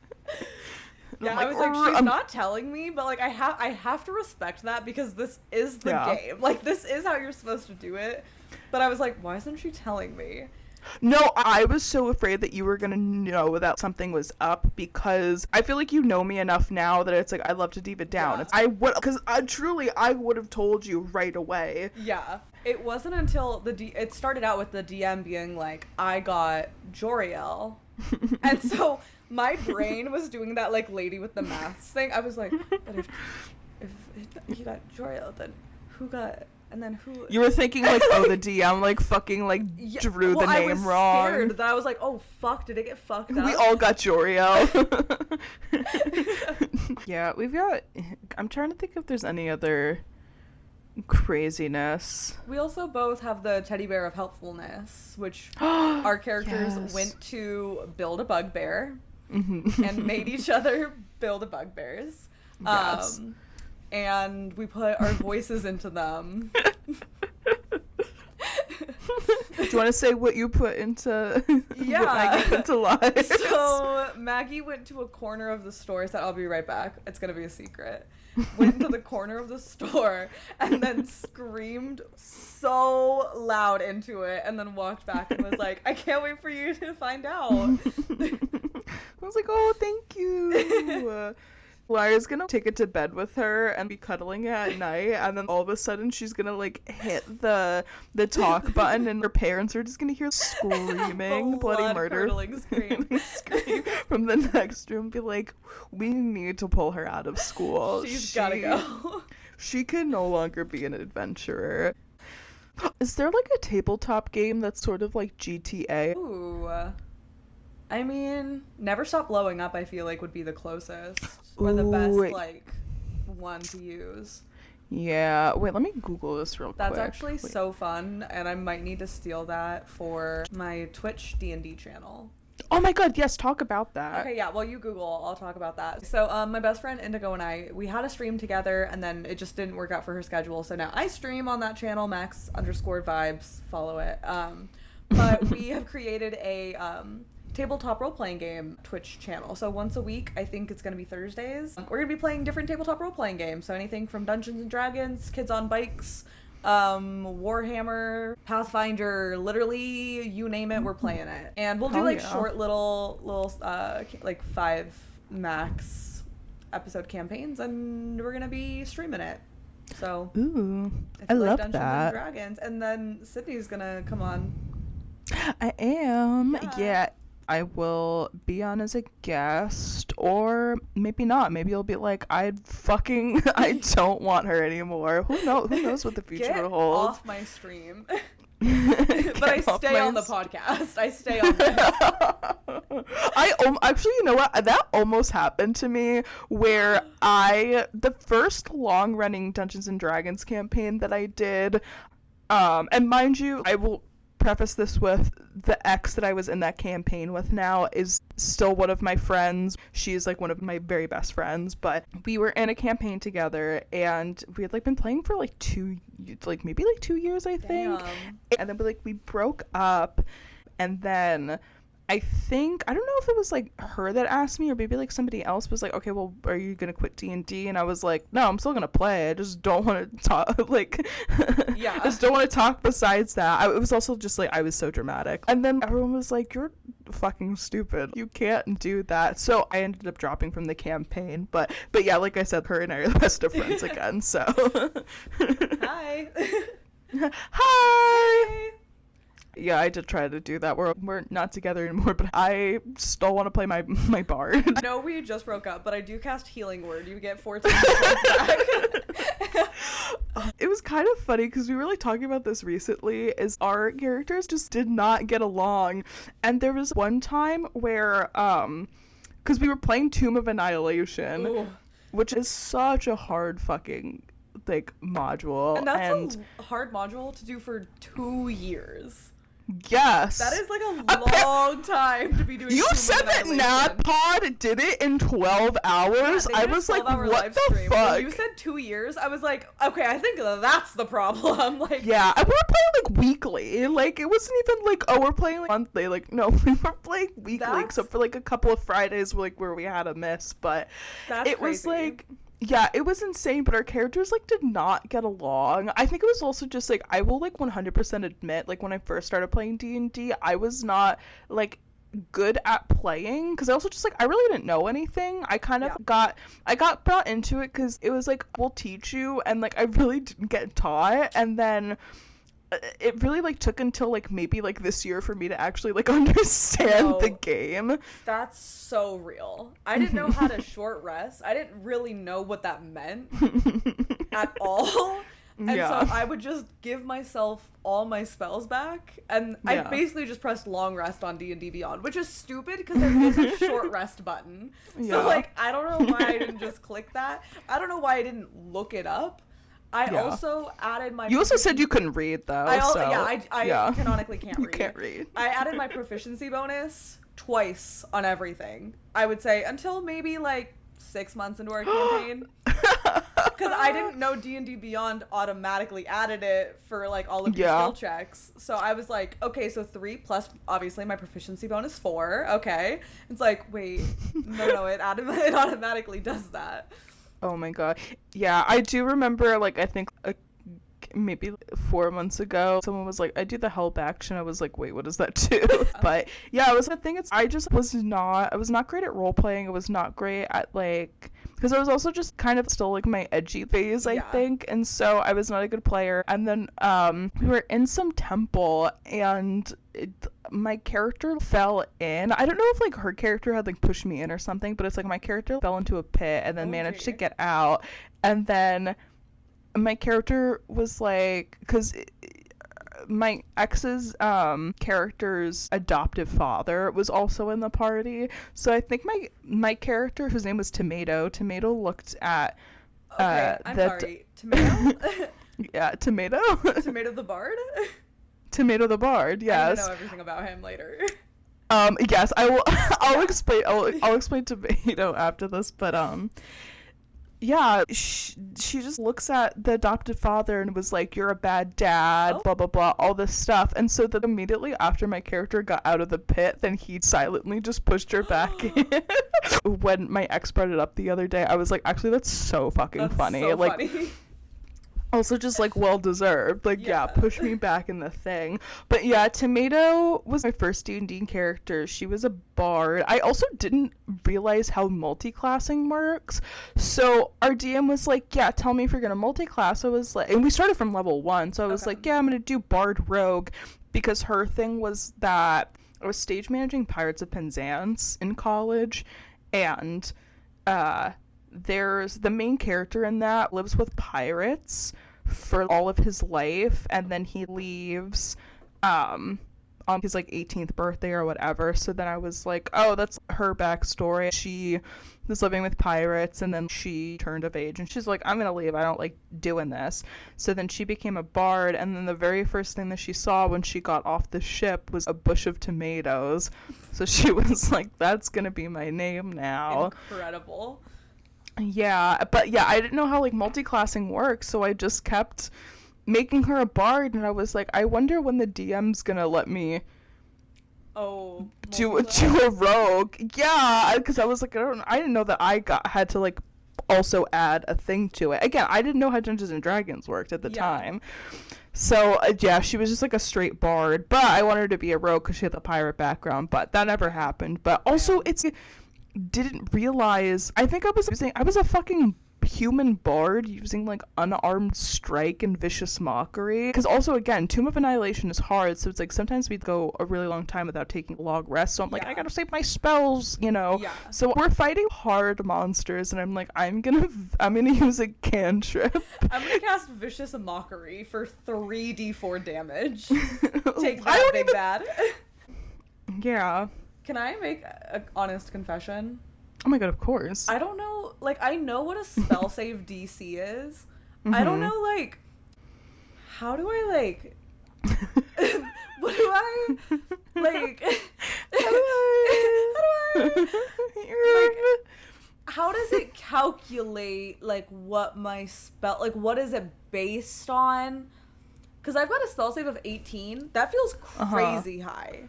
Yeah, I was like, she's not telling me, but like I have to respect that because this is the game. Like this is how you're supposed to do it. But I was like, why isn't she telling me? No, I was so afraid that you were gonna know that something was up because I feel like you know me enough now that it's like I love to dive it down. Yeah. I would have told you right away. Yeah, it wasn't until it started out with the DM being like, I got Joriel, and so my brain was doing that like lady with the maths thing. I was like, but if you got Joriel, then who got? And then who? You were thinking like, oh, the DM like fucking like drew the name I was wrong. Scared that I was like, oh fuck, did it get fucked up? We all got Joriel. Yeah, we've got. I'm trying to think if there's any other craziness. We also both have the teddy bear of helpfulness, which our characters went to build a bugbear and made each other build a bugbears. Yes. And we put our voices into them. Do you want to say what you put into? Yeah. What Maggie put to life? So Maggie went to a corner of the store. Said, "I'll be right back. It's gonna be a secret." Went into the corner of the store and then screamed so loud into it, and then walked back and was like, "I can't wait for you to find out." I was like, "Oh, thank you." Lyra's gonna take it to bed with her and be cuddling it at night, and then all of a sudden she's gonna like hit the talk button and her parents are just gonna hear screaming bloody murder scream from the next room, be like, we need to pull her out of school. She's gotta go. She can no longer be an adventurer. Is there like a tabletop game that's sort of like GTA? Ooh. I mean, Never Stop Blowing Up, I feel like, would be the closest. Or the best, like, one to use. Yeah. Wait, let me Google this real quick. That's actually so fun, and I might need to steal that for my Twitch D&D channel. Oh my god, yes, talk about that. Okay, yeah, well, you Google, I'll talk about that. So, my best friend Indigo and I, we had a stream together, and then it just didn't work out for her schedule, so now I stream on that channel, Max_vibes, follow it. But we have created a, tabletop role-playing game Twitch channel. So once a week, I think it's going to be Thursdays, we're going to be playing different tabletop role-playing games. So anything from Dungeons and Dragons, Kids on Bikes, Warhammer, Pathfinder, literally you name it, we're playing it. And we'll do like short little like 5 max episode campaigns, and we're going to be streaming it. So ooh, I love Dungeons that. And Dragons, and then Sydney's going to come on. I am. Yeah. I will be on as a guest, or maybe not. Maybe you'll be like, I don't want her anymore. Who knows what the future holds. Get holds. off my stream. But I stay on the podcast. I stay on this. Actually, you know what? That almost happened to me, where the first long-running Dungeons and Dragons campaign that I did, and mind you, I will preface this with the ex that I was in that campaign with now is still one of my friends. She's like one of my very best friends, but we were in a campaign together and we had like been playing for like maybe 2 years, I think. Damn. And then we broke up, and then I don't know if it was like her that asked me or maybe like somebody else was like, okay, well, are you gonna quit D&D? And I was like, no, I'm still gonna play. I just don't want to talk, like, yeah. I just don't want to talk besides that. It was also just like, I was so dramatic. And then everyone was like, you're fucking stupid. You can't do that. So I ended up dropping from the campaign. But yeah, like I said, her and I are the best of friends again, so. Hi. Hi! Hey. Yeah, I did try to do that. We're not together anymore, but I still want to play my bard. I know we just broke up, but I do cast Healing Word. You get 14 points back. It was kind of funny because we were like talking about this recently, is our characters just did not get along. And there was one time where, because we were playing Tomb of Annihilation, Ooh. which is such a hard fucking like module. And that's a hard module to do for 2 years. Yes. That is like a long time to be doing. You said that NADPOD did it in 12 hours? Yeah, I was like, what the fuck? When you said 2 years, I was like, okay, I think that's the problem. Like, yeah, and we were playing like weekly. Like, it wasn't even like, oh, we're playing like monthly. Like, no, we were playing weekly, except for like a couple of Fridays like where we had a miss. But it was like, yeah, it was insane, but our characters like did not get along. I think it was also just like, I will like 100% admit, like when I first started playing D&D, I was not like good at playing because I also just like, I really didn't know anything. I kind of got brought into it because it was like, we'll teach you, and like I really didn't get taught. And then it really like took until like maybe like this year for me to actually like understand the game. That's so real. I didn't know how to short rest. I didn't really know what that meant at all. And so I would just give myself all my spells back, and I basically just pressed long rest on D&D Beyond, which is stupid because there is a short rest button. So like, I don't know why I didn't just click that. I don't know why I didn't look it up. I also added my... You also said you couldn't read, though. I canonically can't read. You can't read. I added my proficiency bonus twice on everything. I would say until maybe like 6 months into our campaign. Because I didn't know D&D Beyond automatically added it for like all of your skill checks. So I was like, okay, so 3 plus obviously my proficiency bonus 4. Okay. It's like, wait, no, it automatically does that. Oh my god. Yeah, I do remember, like, I think maybe 4 months ago, someone was like, I do the help action. I was like, wait, what does that do? But yeah, the thing is, I was not great at role playing. I was not great at like, because I was also just kind of still like my edgy phase, I think. And so I was not a good player. And then we were in some temple, and my character fell in. I don't know if like her character had like pushed me in or something, but it's like my character fell into a pit and then managed to get out. And then my character was like, because my ex's character's adoptive father was also in the party. So I think my character, whose name was Tomato looked at I'm sorry, Tomato? Yeah, Tomato. Tomato the Bard? Tomato the Bard, yes. I need to know everything about him later. Yes, I will. I'll explain Tomato after this, but yeah, she just looks at the adopted father and was like, you're a bad dad, blah blah blah, all this stuff. And so that immediately after my character got out of the pit, then he silently just pushed her back in. When my ex brought it up the other day, I was like, actually, that's so fucking funny. So like funny. Also just like well deserved, like push me back in the thing. But yeah, Tomato was my first D&D character. She was a bard. I also didn't realize how multi-classing works, so our DM was like, yeah, tell me if you're gonna multi-class. I was like, and we started from level 1, so I was like, yeah, I'm gonna do bard rogue, because her thing was that I was stage managing Pirates of Penzance in college, and there's the main character in that lives with pirates for all of his life, and then he leaves on his like 18th birthday or whatever. So then I was like, oh, that's her backstory. She was living with pirates, and then she turned of age, and she's like, I'm gonna leave, I don't like doing this. So then she became a bard, and then the very first thing that she saw when she got off the ship was a bush of tomatoes. So she was like, that's gonna be my name now. Incredible. Yeah, but yeah, I didn't know how like multi-classing works, so I just kept making her a bard, and I was like, I wonder when the DM's gonna let me do a rogue. Yeah, because I was like, I didn't know that had to like also add a thing to it. Again, I didn't know how Dungeons and Dragons worked at the time. So yeah, she was just like a straight bard, but I wanted her to be a rogue because she had the pirate background, but that never happened. But also didn't realize, I think I was a fucking human bard using like unarmed strike and vicious mockery, because also again, Tomb of Annihilation is hard, so it's like sometimes we'd go a really long time without taking a long rest, so I'm like, I gotta save my spells, you know. So we're fighting hard monsters, and I'm like, I'm gonna use a cantrip. I'm gonna cast vicious mockery for 3d4 damage. Take that, big bad. Yeah. Can I make an honest confession? Oh my god, of course. I don't know, like, I know what a spell save DC is. I don't know, like, how do I, like, what do I, like, how does it calculate, like, what my spell, like, what is it based on? Because I've got a spell save of 18. That feels crazy high.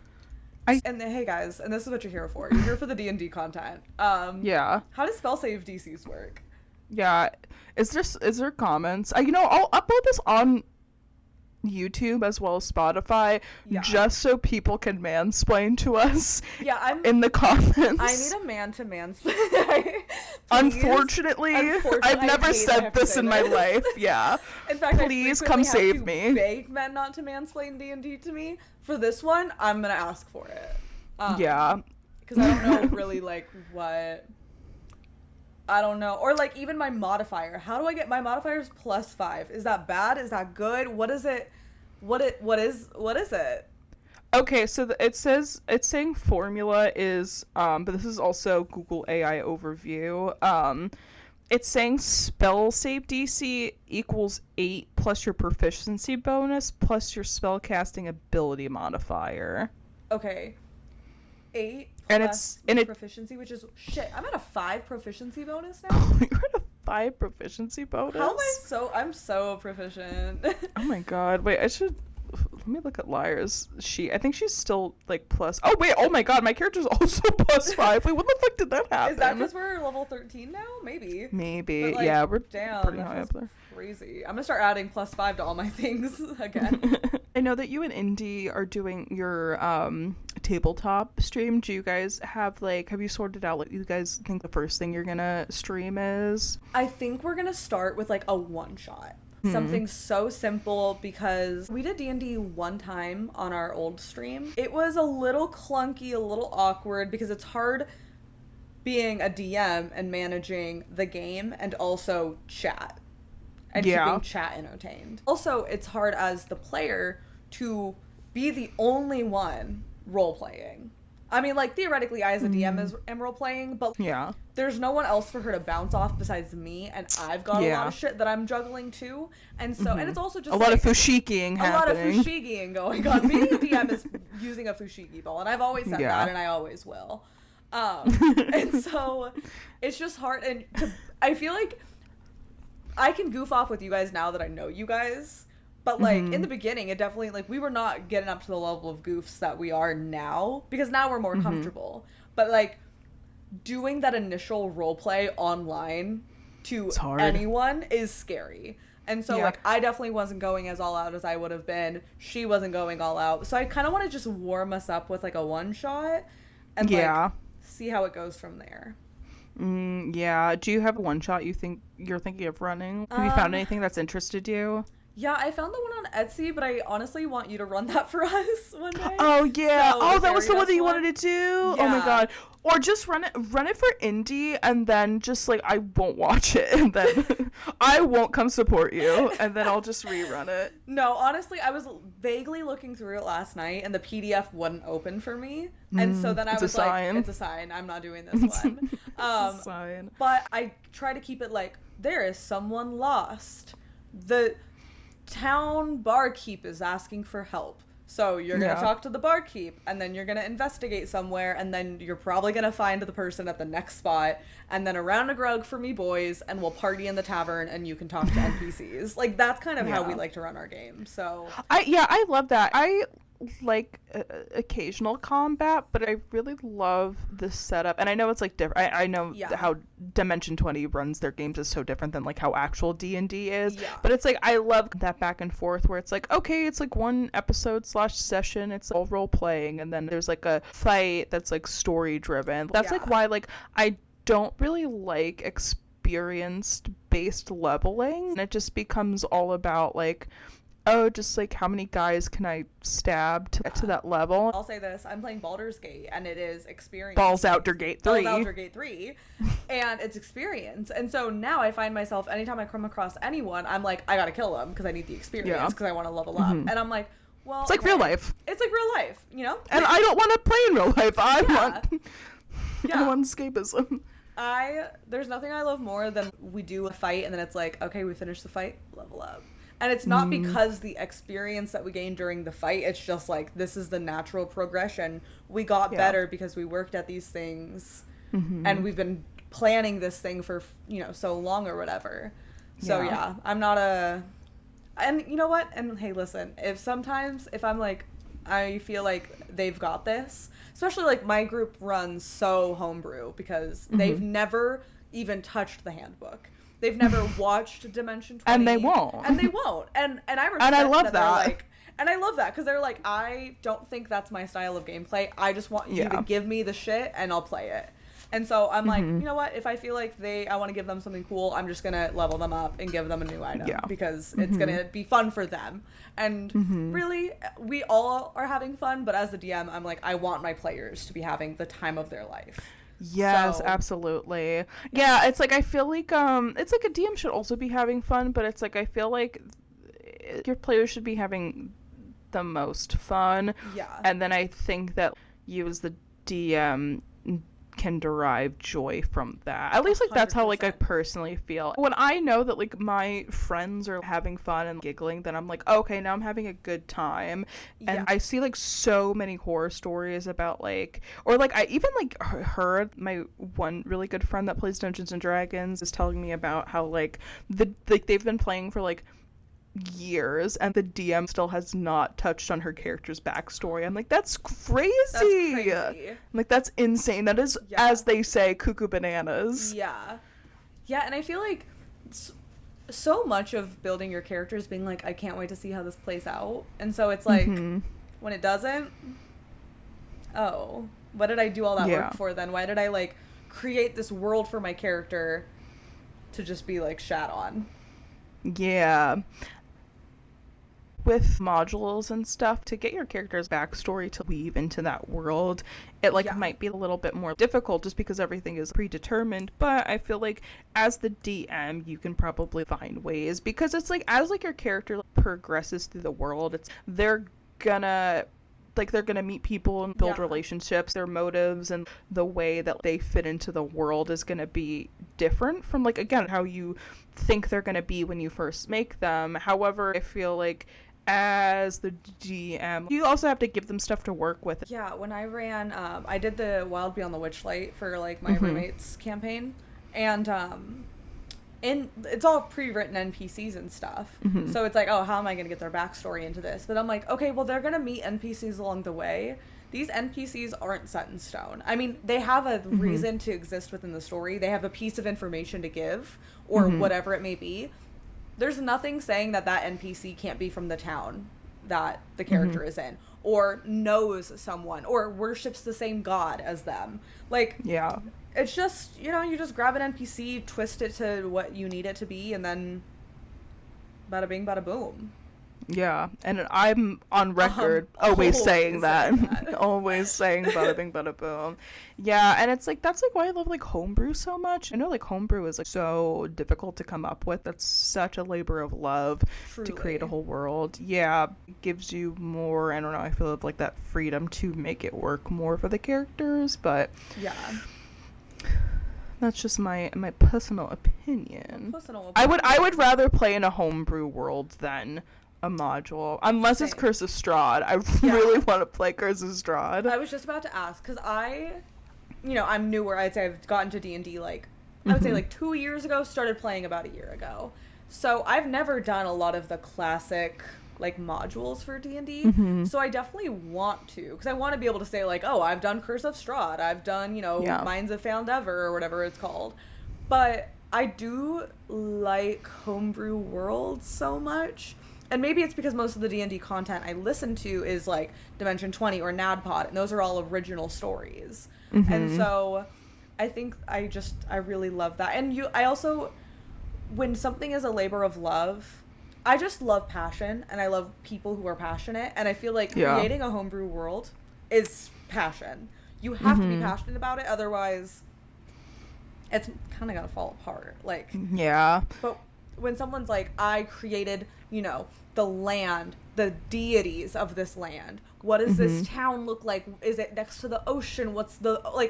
And hey guys, and this is what you're here for. You're here for the D&D content. Yeah. How does spell save DCs work? Yeah. Is there comments? I'll upload this on YouTube as well as Spotify, just so people can mansplain to us. Yeah, in the comments. I need a man to mansplain. Unfortunately, I've never said this in my life. Yeah. In fact, please come save me. Beg men not to mansplain D&D to me. For this one, I'm gonna ask for it. Yeah. Because I don't know really like what. I don't know. Or like even my modifier. How do I get my modifiers +5? Is that bad? Is that good? What is it? What is it? Okay, so it's saying formula is but this is also Google AI overview. It's saying spell save DC equals 8 plus your proficiency bonus plus your spell casting ability modifier. Okay. 8 and plus proficiency, which is shit. I'm at a 5 proficiency bonus now. You're at a 5 proficiency bonus? How am I'm so proficient. Oh my god. Wait, let me look at Lyra's sheet. I think she's still like plus. Oh wait, oh my god, my character's also +5. Wait, what the fuck did that happen? Is that because we're level 13 now? Maybe. But, like, yeah, we're pretty high up there. Crazy. I'm gonna start adding +5 to all my things again. I know that you and Indy are doing your tabletop stream. Do you guys have you sorted out what you guys think the first thing you're gonna stream is? I think we're gonna start with like a one-shot. Something so simple, because we did D&D one time on our old stream. It was a little clunky, a little awkward, because it's hard being a DM and managing the game and also chat and keeping chat entertained. Also, it's hard as the player to be the only one role-playing. I mean, like, theoretically, I as a DM am role-playing, but there's no one else for her to bounce off besides me, and I've got a lot of shit that I'm juggling, too. And so, and it's also just a lot of fushikiing happening. A lot of fushikiing going on. Being a DM is using a fushigi ball, and I've always said that, and I always will. And so, it's just hard, and I feel like I can goof off with you guys now that I know you guys. But, like, in the beginning, it definitely, like, we were not getting up to the level of goofs that we are now. Because now we're more comfortable. But, like, doing that initial roleplay online to anyone is scary. And so, like, I definitely wasn't going as all out as I would have been. She wasn't going all out. So I kind of want to just warm us up with, like, a one-shot. And, like, see how it goes from there. Yeah. Do you have a one-shot you're thinking of running? Have you found anything that's interested you? Yeah, I found the one on Etsy, but I honestly want you to run that for us one day. Oh yeah. So, Oh, that was the one that you wanted to do? Yeah. Oh my god. Or just run it for indie, and then just like I won't watch it, and then I won't come support you, and then I'll just rerun it. No, honestly, I was vaguely looking through it last night, and the PDF wouldn't open for me, and so then I was like, "It's a sign. I'm not doing this one." It's a sign. But I try to keep it like there is someone lost. The town barkeep is asking for help. So you're going to talk to the barkeep, and then you're going to investigate somewhere, and then you're probably going to find the person at the next spot, and then a round of grog for me boys, and we'll party in the tavern, and you can talk to NPCs. Like, that's kind of how we like to run our game, so... I love that. I like occasional combat, but I really love the setup, and I know it's like different. I know how Dimension 20 runs their games is so different than like how actual D&D is, but it's like I love that back and forth where it's like, okay, it's like one episode / session, it's all role playing, and then there's like a fight that's like story driven. That's like why like I don't really like experienced based leveling, and it just becomes all about like, oh, just like how many guys can I stab to get to that level? I'll say this, I'm playing Baldur's Gate, and it is experience. Balls out your Gate 3. Balls out your Gate 3. And it's experience. And so now I find myself, anytime I come across anyone, I'm like, I gotta kill them because I need the experience because I want to level up. And I'm like, well, it's like real life. It's like real life, you know? And I don't want to play in real life. I want escapism. There's nothing I love more than we do a fight, and then it's like, okay, we finished the fight, level up. And it's not because the experience that we gained during the fight, it's just like, this is the natural progression. We got better because we worked at these things, and we've been planning this thing for, so long or whatever. So I'm not and you know what? And hey, listen, if I'm like, I feel like they've got this, especially like my group runs so homebrew because they've never even touched the handbook. They've never watched Dimension 20. And they won't. And I respect and I love that. And I love that because they're like, I don't think that's my style of gameplay. I just want you to give me the shit and I'll play it. And so I'm like, you know what? If I feel like I want to give them something cool, I'm just going to level them up and give them a new item because it's going to be fun for them. And really, we all are having fun. But as the DM, I'm like, I want my players to be having the time of their life. Yes, absolutely. Yeah, it's like I feel like it's like a DM should also be having fun, but it's like I feel like your players should be having the most fun. Yeah. And then I think that you as the DM can derive joy from that. At least like that's 100%. How like I personally feel. When I know that like my friends are having fun and giggling, then I'm like, okay, now I'm having a good time. And I see like so many horror stories about like, or like I even like heard my one really good friend that plays Dungeons and Dragons is telling me about how like they've been playing for like years and the DM still has not touched on her character's backstory. I'm like, that's crazy. I'm like, that's insane. That is, as they say, cuckoo bananas. Yeah, and I feel like so much of building your characters being like, I can't wait to see how this plays out. And so it's like, when it doesn't, oh, what did I do all that work for then? Why did I like create this world for my character to just be like shat on? Yeah. With modules and stuff, to get your character's backstory to weave into that world, it like might be a little bit more difficult just because everything is predetermined, but I feel like as the DM you can probably find ways, because it's like as like your character progresses through the world, they're gonna meet people and build relationships. Their motives and the way that they fit into the world is gonna be different from like, again, how you think they're gonna be when you first make them. However, I feel like as the DM, you also have to give them stuff to work with. Yeah, when I ran, I did the Wild Beyond the Witchlight for like my roommate's campaign, and it's all pre-written NPCs and stuff. So it's like, oh, how am I going to get their backstory into this? But I'm like, okay, well, they're going to meet NPCs along the way. These NPCs aren't set in stone. I mean, they have a reason to exist within the story. They have a piece of information to give, or whatever it may be. There's nothing saying that NPC can't be from the town that the character is in, or knows someone, or worships the same god as them. Like, it's just, you just grab an NPC, twist it to what you need it to be, and then bada bing, bada boom. Yeah, and I'm on record always saying that. Always saying bada bing, bada boom. Yeah, and it's like, that's like why I love like homebrew so much. I know like homebrew is like so difficult to come up with. That's such a labor of love. Truly. To create a whole world. Yeah, it gives you more, I don't know, I feel like that freedom to make it work more for the characters, but yeah. That's just my personal opinion. I would rather play in a homebrew world than a module, unless it's Curse of Strahd. I really want to play Curse of Strahd. I was just about to ask, because I'm newer. I'd say I've gotten to D&D like I would say like 2 years ago, started playing about a year ago, so I've never done a lot of the classic like modules for D&D. So I definitely want to, because I want to be able to say like, oh, I've done Curse of Strahd, I've done Minds of Foundever or whatever it's called. But I do like homebrew worlds so much. And maybe it's because most of the D&D content I listen to is like Dimension 20 or NADPOD, and those are all original stories. And so I think I really love that. And I also, when something is a labor of love, I just love passion, and I love people who are passionate, and I feel like creating a homebrew world is passion. You have to be passionate about it, otherwise it's kind of gonna fall apart. Like, yeah. But when someone's like, I created, the land, the deities of this land. What does this town look like? Is it next to the ocean?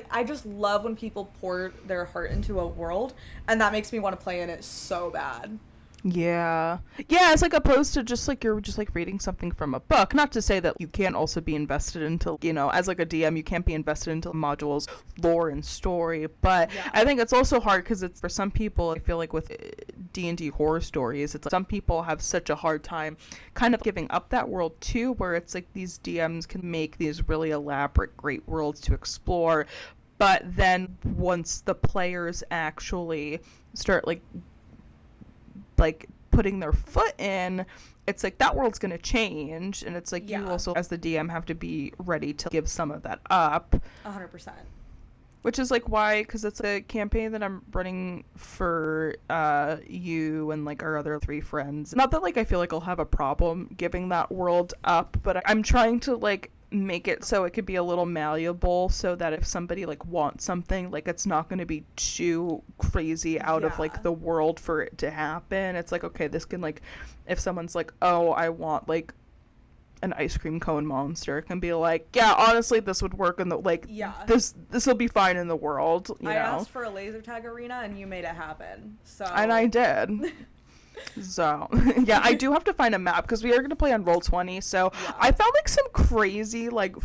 I just love when people pour their heart into a world, and that makes me want to play in it so bad. Yeah, it's like opposed to just like you're just like reading something from a book. Not to say that you can't also be invested into, as like a DM, you can't be invested into modules, lore and story, but I think it's also hard because it's, for some people, I feel like with D&D horror stories, it's like some people have such a hard time kind of giving up that world too, where it's like these DMs can make these really elaborate, great worlds to explore, but then once the players actually start like putting their foot in, it's like that world's gonna change, and it's like you also as the DM have to be ready to give some of that up. 100%. Which is like why, because it's a campaign that I'm running for you and like our other 3 friends. Not that like I feel like I'll have a problem giving that world up, but I'm trying to like make it so it could be a little malleable, so that if somebody like wants something, like it's not going to be too crazy out of like the world for it to happen. It's like, okay, this can like, if someone's like, oh, I want like an ice cream cone monster, it can be like, yeah, honestly, this would work in the like this will be fine in the world. I asked for a laser tag arena and you made it happen. So and I did. So yeah, I do have to find a map because we are going to play on Roll20. So I found like some crazy like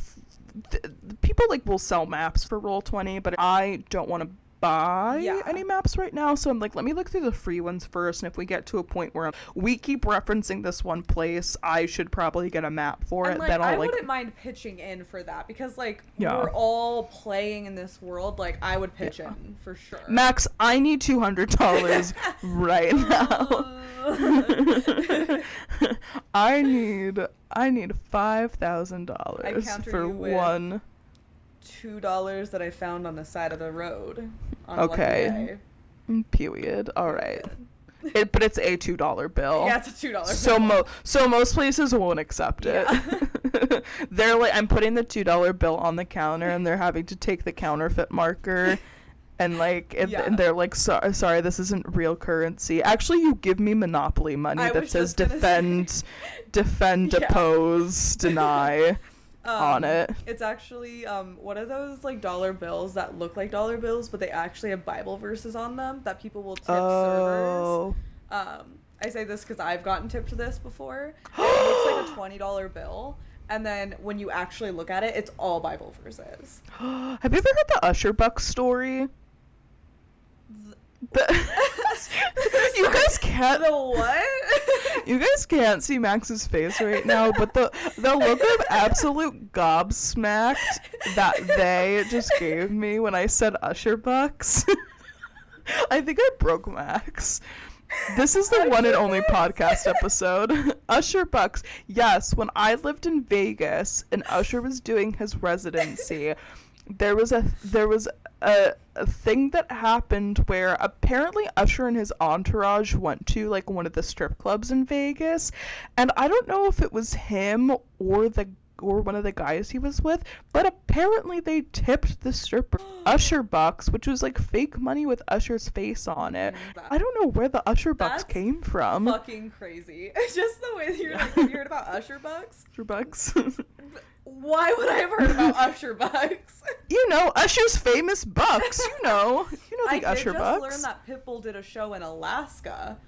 people like will sell maps for Roll20, but I don't want to buy any maps right now, so I'm like, let me look through the free ones first, and if we get to a point where we keep referencing this one place, I should probably get a map for it. Like, then I wouldn't mind pitching in for that, because like we're all playing in this world. Like I would pitch in for sure. Max, I need $200 right now. I need $5,000 for one $2 that I found on the side of the road. Okay. Period. All right. But it's a $2 bill. Yeah, it's a $2 bill. So most places won't accept it. They're like, I'm putting the $2 bill on the counter, and they're having to take the counterfeit marker. And like, and they're like, sorry, this isn't real currency. Actually, you give me Monopoly money that says defend, oppose, deny on it. It's actually what are those like dollar bills that look like dollar bills, but they actually have Bible verses on them that people will tip servers. I say this because I've gotten tipped this before. It looks like a $20 bill. And then when you actually look at it, it's all Bible verses. Have you ever heard the Usher Buck story? You guys can't. The what? You guys can't see Max's face right now, but the look of absolute gobsmacked that they just gave me when I said Usher Bucks. I think I broke Max. This is the one and only podcast episode. Usher Bucks. Yes, when I lived in Vegas and Usher was doing his residency, there was a a thing that happened where apparently Usher and his entourage went to like one of the strip clubs in Vegas, and I don't know if it was him or one of the guys he was with, but apparently they tipped the stripper Usher bucks, which was like fake money with Usher's face on it. I don't know where the Usher bucks came from. Fucking crazy. It's just the way that you're like, have you heard about Usher bucks? Usher bucks. Why would I have heard about Usher bucks? You know, Usher's famous bucks. You know the Usher bucks. I did just learn that Pitbull did a show in Alaska.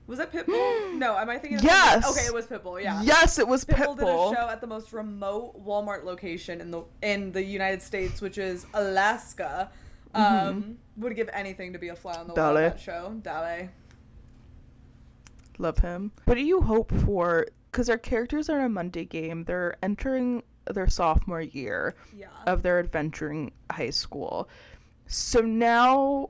Was it Pitbull? No, am I thinking of Yes. Okay, it was Pitbull, yeah. Yes, it was Pitbull. Pitbull did a show at the most remote Walmart location in the United States, which is Alaska. Would give anything to be a fly on the wall of that show. Dale. Love him. What do you hope for? Because our characters are in a Monday game. They're entering their sophomore year of their adventuring high school. So now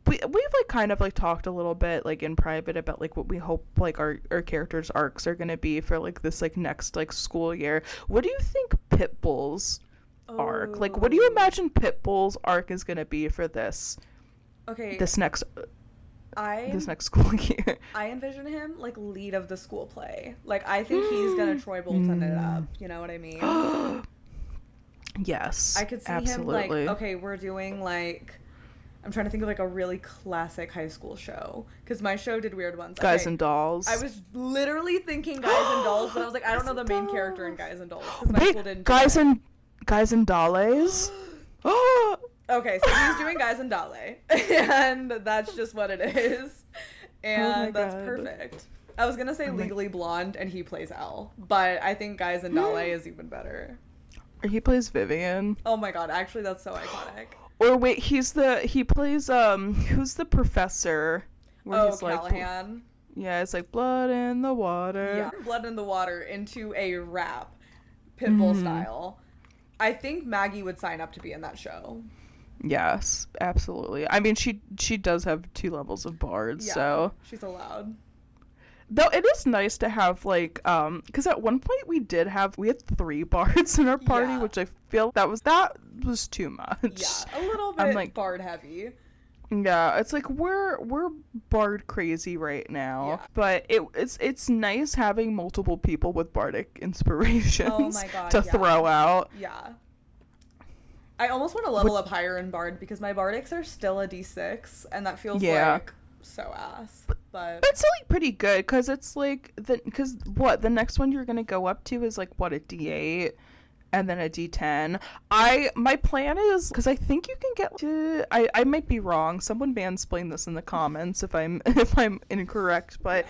we've like kind of like talked a little bit like in private about like what we hope like our characters' arcs are going to be for like this like next like school year. What do you think Pitbull's arc, like what do you imagine Pitbull's arc is going to be for this next school year? I envision him like lead of the school play. Like I think he's gonna Troy Bolton it up. You know what I mean? Yes, I could see him like, okay, we're doing like, I'm trying to think of like a really classic high school show because my show did weird ones. Guys and Dolls. I was literally thinking Guys and Dolls, but I was like, I don't know the main character in Guys and Dolls because my school didn't. Guys and Dolls. Okay, so he's doing Guys and Dale, and that's just what it is, and that's perfect. I was gonna say Legally Blonde, and he plays Al, but I think Guys and Dale is even better. Or he plays Vivian. Oh my god, actually that's so iconic. Or wait, he plays who's the professor? He's Callahan. Like, yeah, it's like Blood in the Water. Yeah, Blood in the Water into a rap, Pitbull style. I think Maggie would sign up to be in that show. Yes, absolutely. I mean, she does have 2 levels of bard, so she's allowed. Though it is nice to have like because at one point we had 3 bards in our party, which I feel that was too much. Yeah, a little bit like bard heavy. Yeah, it's like we're bard crazy right now, but it's nice having multiple people with bardic inspirations to throw out. Yeah. I almost want to level up higher in bard because my bardics are still a D6 and that feels like so ass. But it's like pretty good because it's like the next one you're gonna go up to is like what, a D8 and then a D10. My plan is, because I think you can get to, I might be wrong, someone mansplain this in the comments if I'm incorrect, but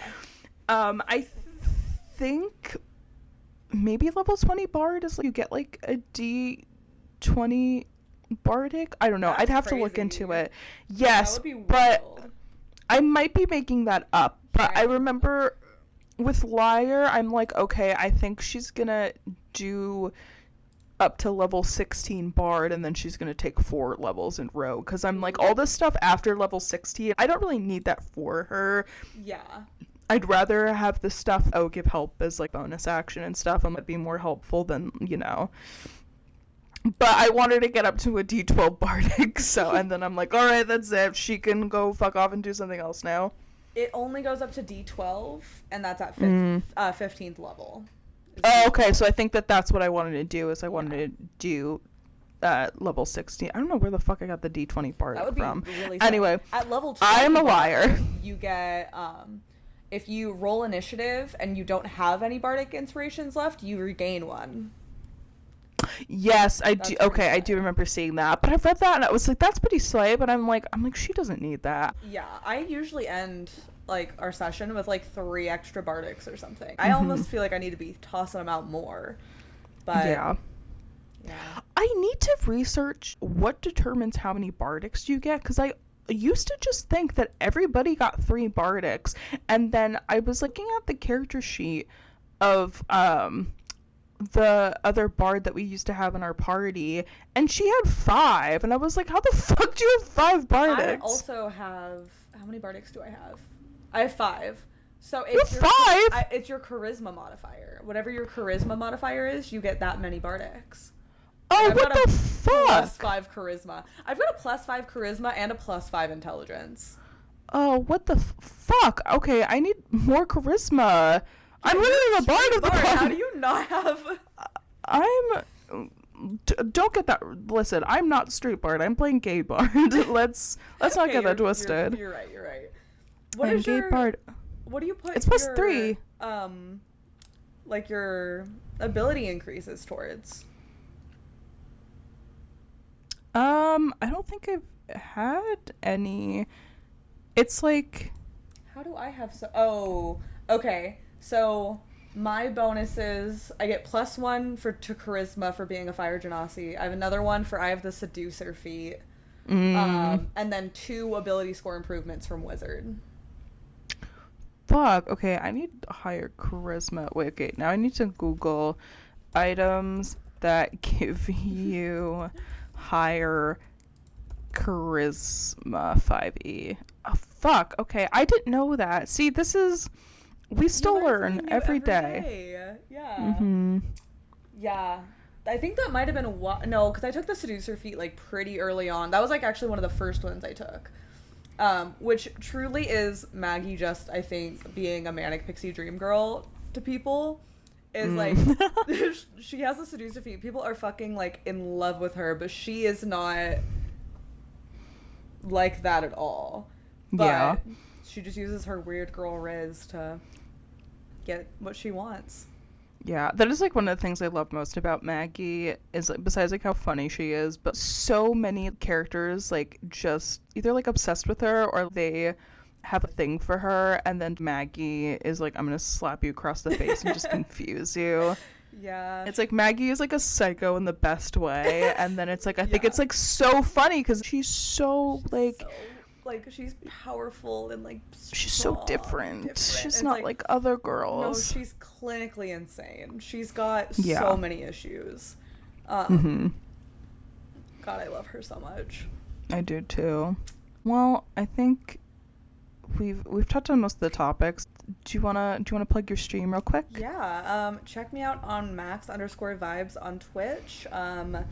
I think maybe level 20 bard is like you get like a D20 bardic. I don't know. I'd have to look into it. Yes, but I might be making that up. But I remember with Liar, I'm like, okay, I think she's gonna do up to level 16 bard, and then she's gonna take 4 levels in rogue, because I'm like, all this stuff after level 16, I don't really need that for her. I'd rather have the stuff give help as like bonus action and stuff, and might be more helpful than, but I wanted to get up to a D12 bardic, so and then I'm like, all right, that's it, she can go fuck off and do something else now. It only goes up to D12, and that's at 15th level. Oh, okay, so I think that's what I wanted to do, is I wanted to do level 16. I don't know where the fuck I got the D20 bardic from. Really anyway, at level 20, I'm a liar. You get, if you roll initiative and you don't have any bardic inspirations left, you regain 1. Yes, I do. Okay, I do remember seeing that, but I've read that and I was like, that's pretty slay, but I'm like, she doesn't need that. Yeah, I usually end like our session with like 3 extra bardics or something. I almost feel like I need to be tossing them out more, but yeah. I need to research what determines how many bardics you get, because I used to just think that everybody got 3 bardics, and then I was looking at the character sheet of the other bard that we used to have in our party, and she had 5, and I was like, how the fuck do you have 5 bardics? I also have, how many bardics do I have? I have 5. So it's you have 5? It's your charisma modifier. Whatever your charisma modifier is, you get that many bardics. Oh, what the +5 fuck? charisma. I've got a +5 charisma and a +5 intelligence. Oh, what the fuck? Okay, I need more charisma. I'm literally the bard of the party. How do you not have... Don't get that. Listen, I'm not street bard. I'm playing gay bard. let's not get that twisted. You're right. What is gay bard? What do you put? It's +3. Like your ability increases towards. I don't think I've had any. It's like. How do I have so? Oh, okay. So my bonuses, I get +1 to charisma for being a fire genasi. I have another one for I have the seducer feat, and then 2 ability score improvements from wizard. Fuck. Okay, I need higher charisma. Wait. Okay, now I need to Google items that give you higher charisma 5e. Oh, fuck. Okay, I didn't know that. See, this is. We still learn every day. Yeah. Yeah. I think that might have been no, because I took the seducer feat like pretty early on. That was like actually one of the first ones I took. Which truly is Maggie just, I think, being a manic pixie dream girl to people. Is like she has a seducer feat. People are fucking like in love with her, but she is not like that at all. But she just uses her weird girl riz to get what she wants. Yeah, that is like one of the things I love most about Maggie is like, besides like how funny she is, but so many characters like just either like obsessed with her or they have a thing for her, and then Maggie is like, I'm gonna slap you across the face and just confuse you. Yeah. It's like Maggie is like a psycho in the best way, and then it's like I think it's like so funny because she's so like she's powerful and like she's so different. She's not like other girls. No, she's clinically insane. She's got so many issues. God, I love her so much. I do too. Well, I think we've touched on most of the topics. Do you wanna plug your stream real quick? Yeah. Check me out on max_vibes on Twitch. I'm a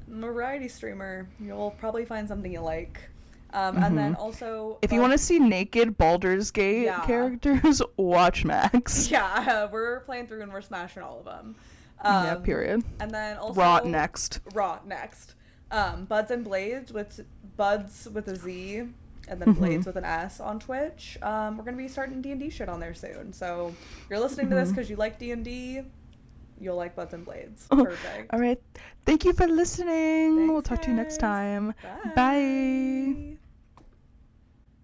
variety streamer. You'll probably find something you like. And then also, if you want to see naked Baldur's Gate characters, watch Max. Yeah, we're playing through and we're smashing all of them. Yeah, period. And then also Raw next. Buds and Blades with Buds with a Z and then Blades with an S on Twitch. We're gonna be starting D&D shit on there soon. So if you're listening to this because you like D&D, you'll like Buds and Blades. Perfect. All right. Thank you for listening. Thanks, we'll talk to you next time. Bye. Bye.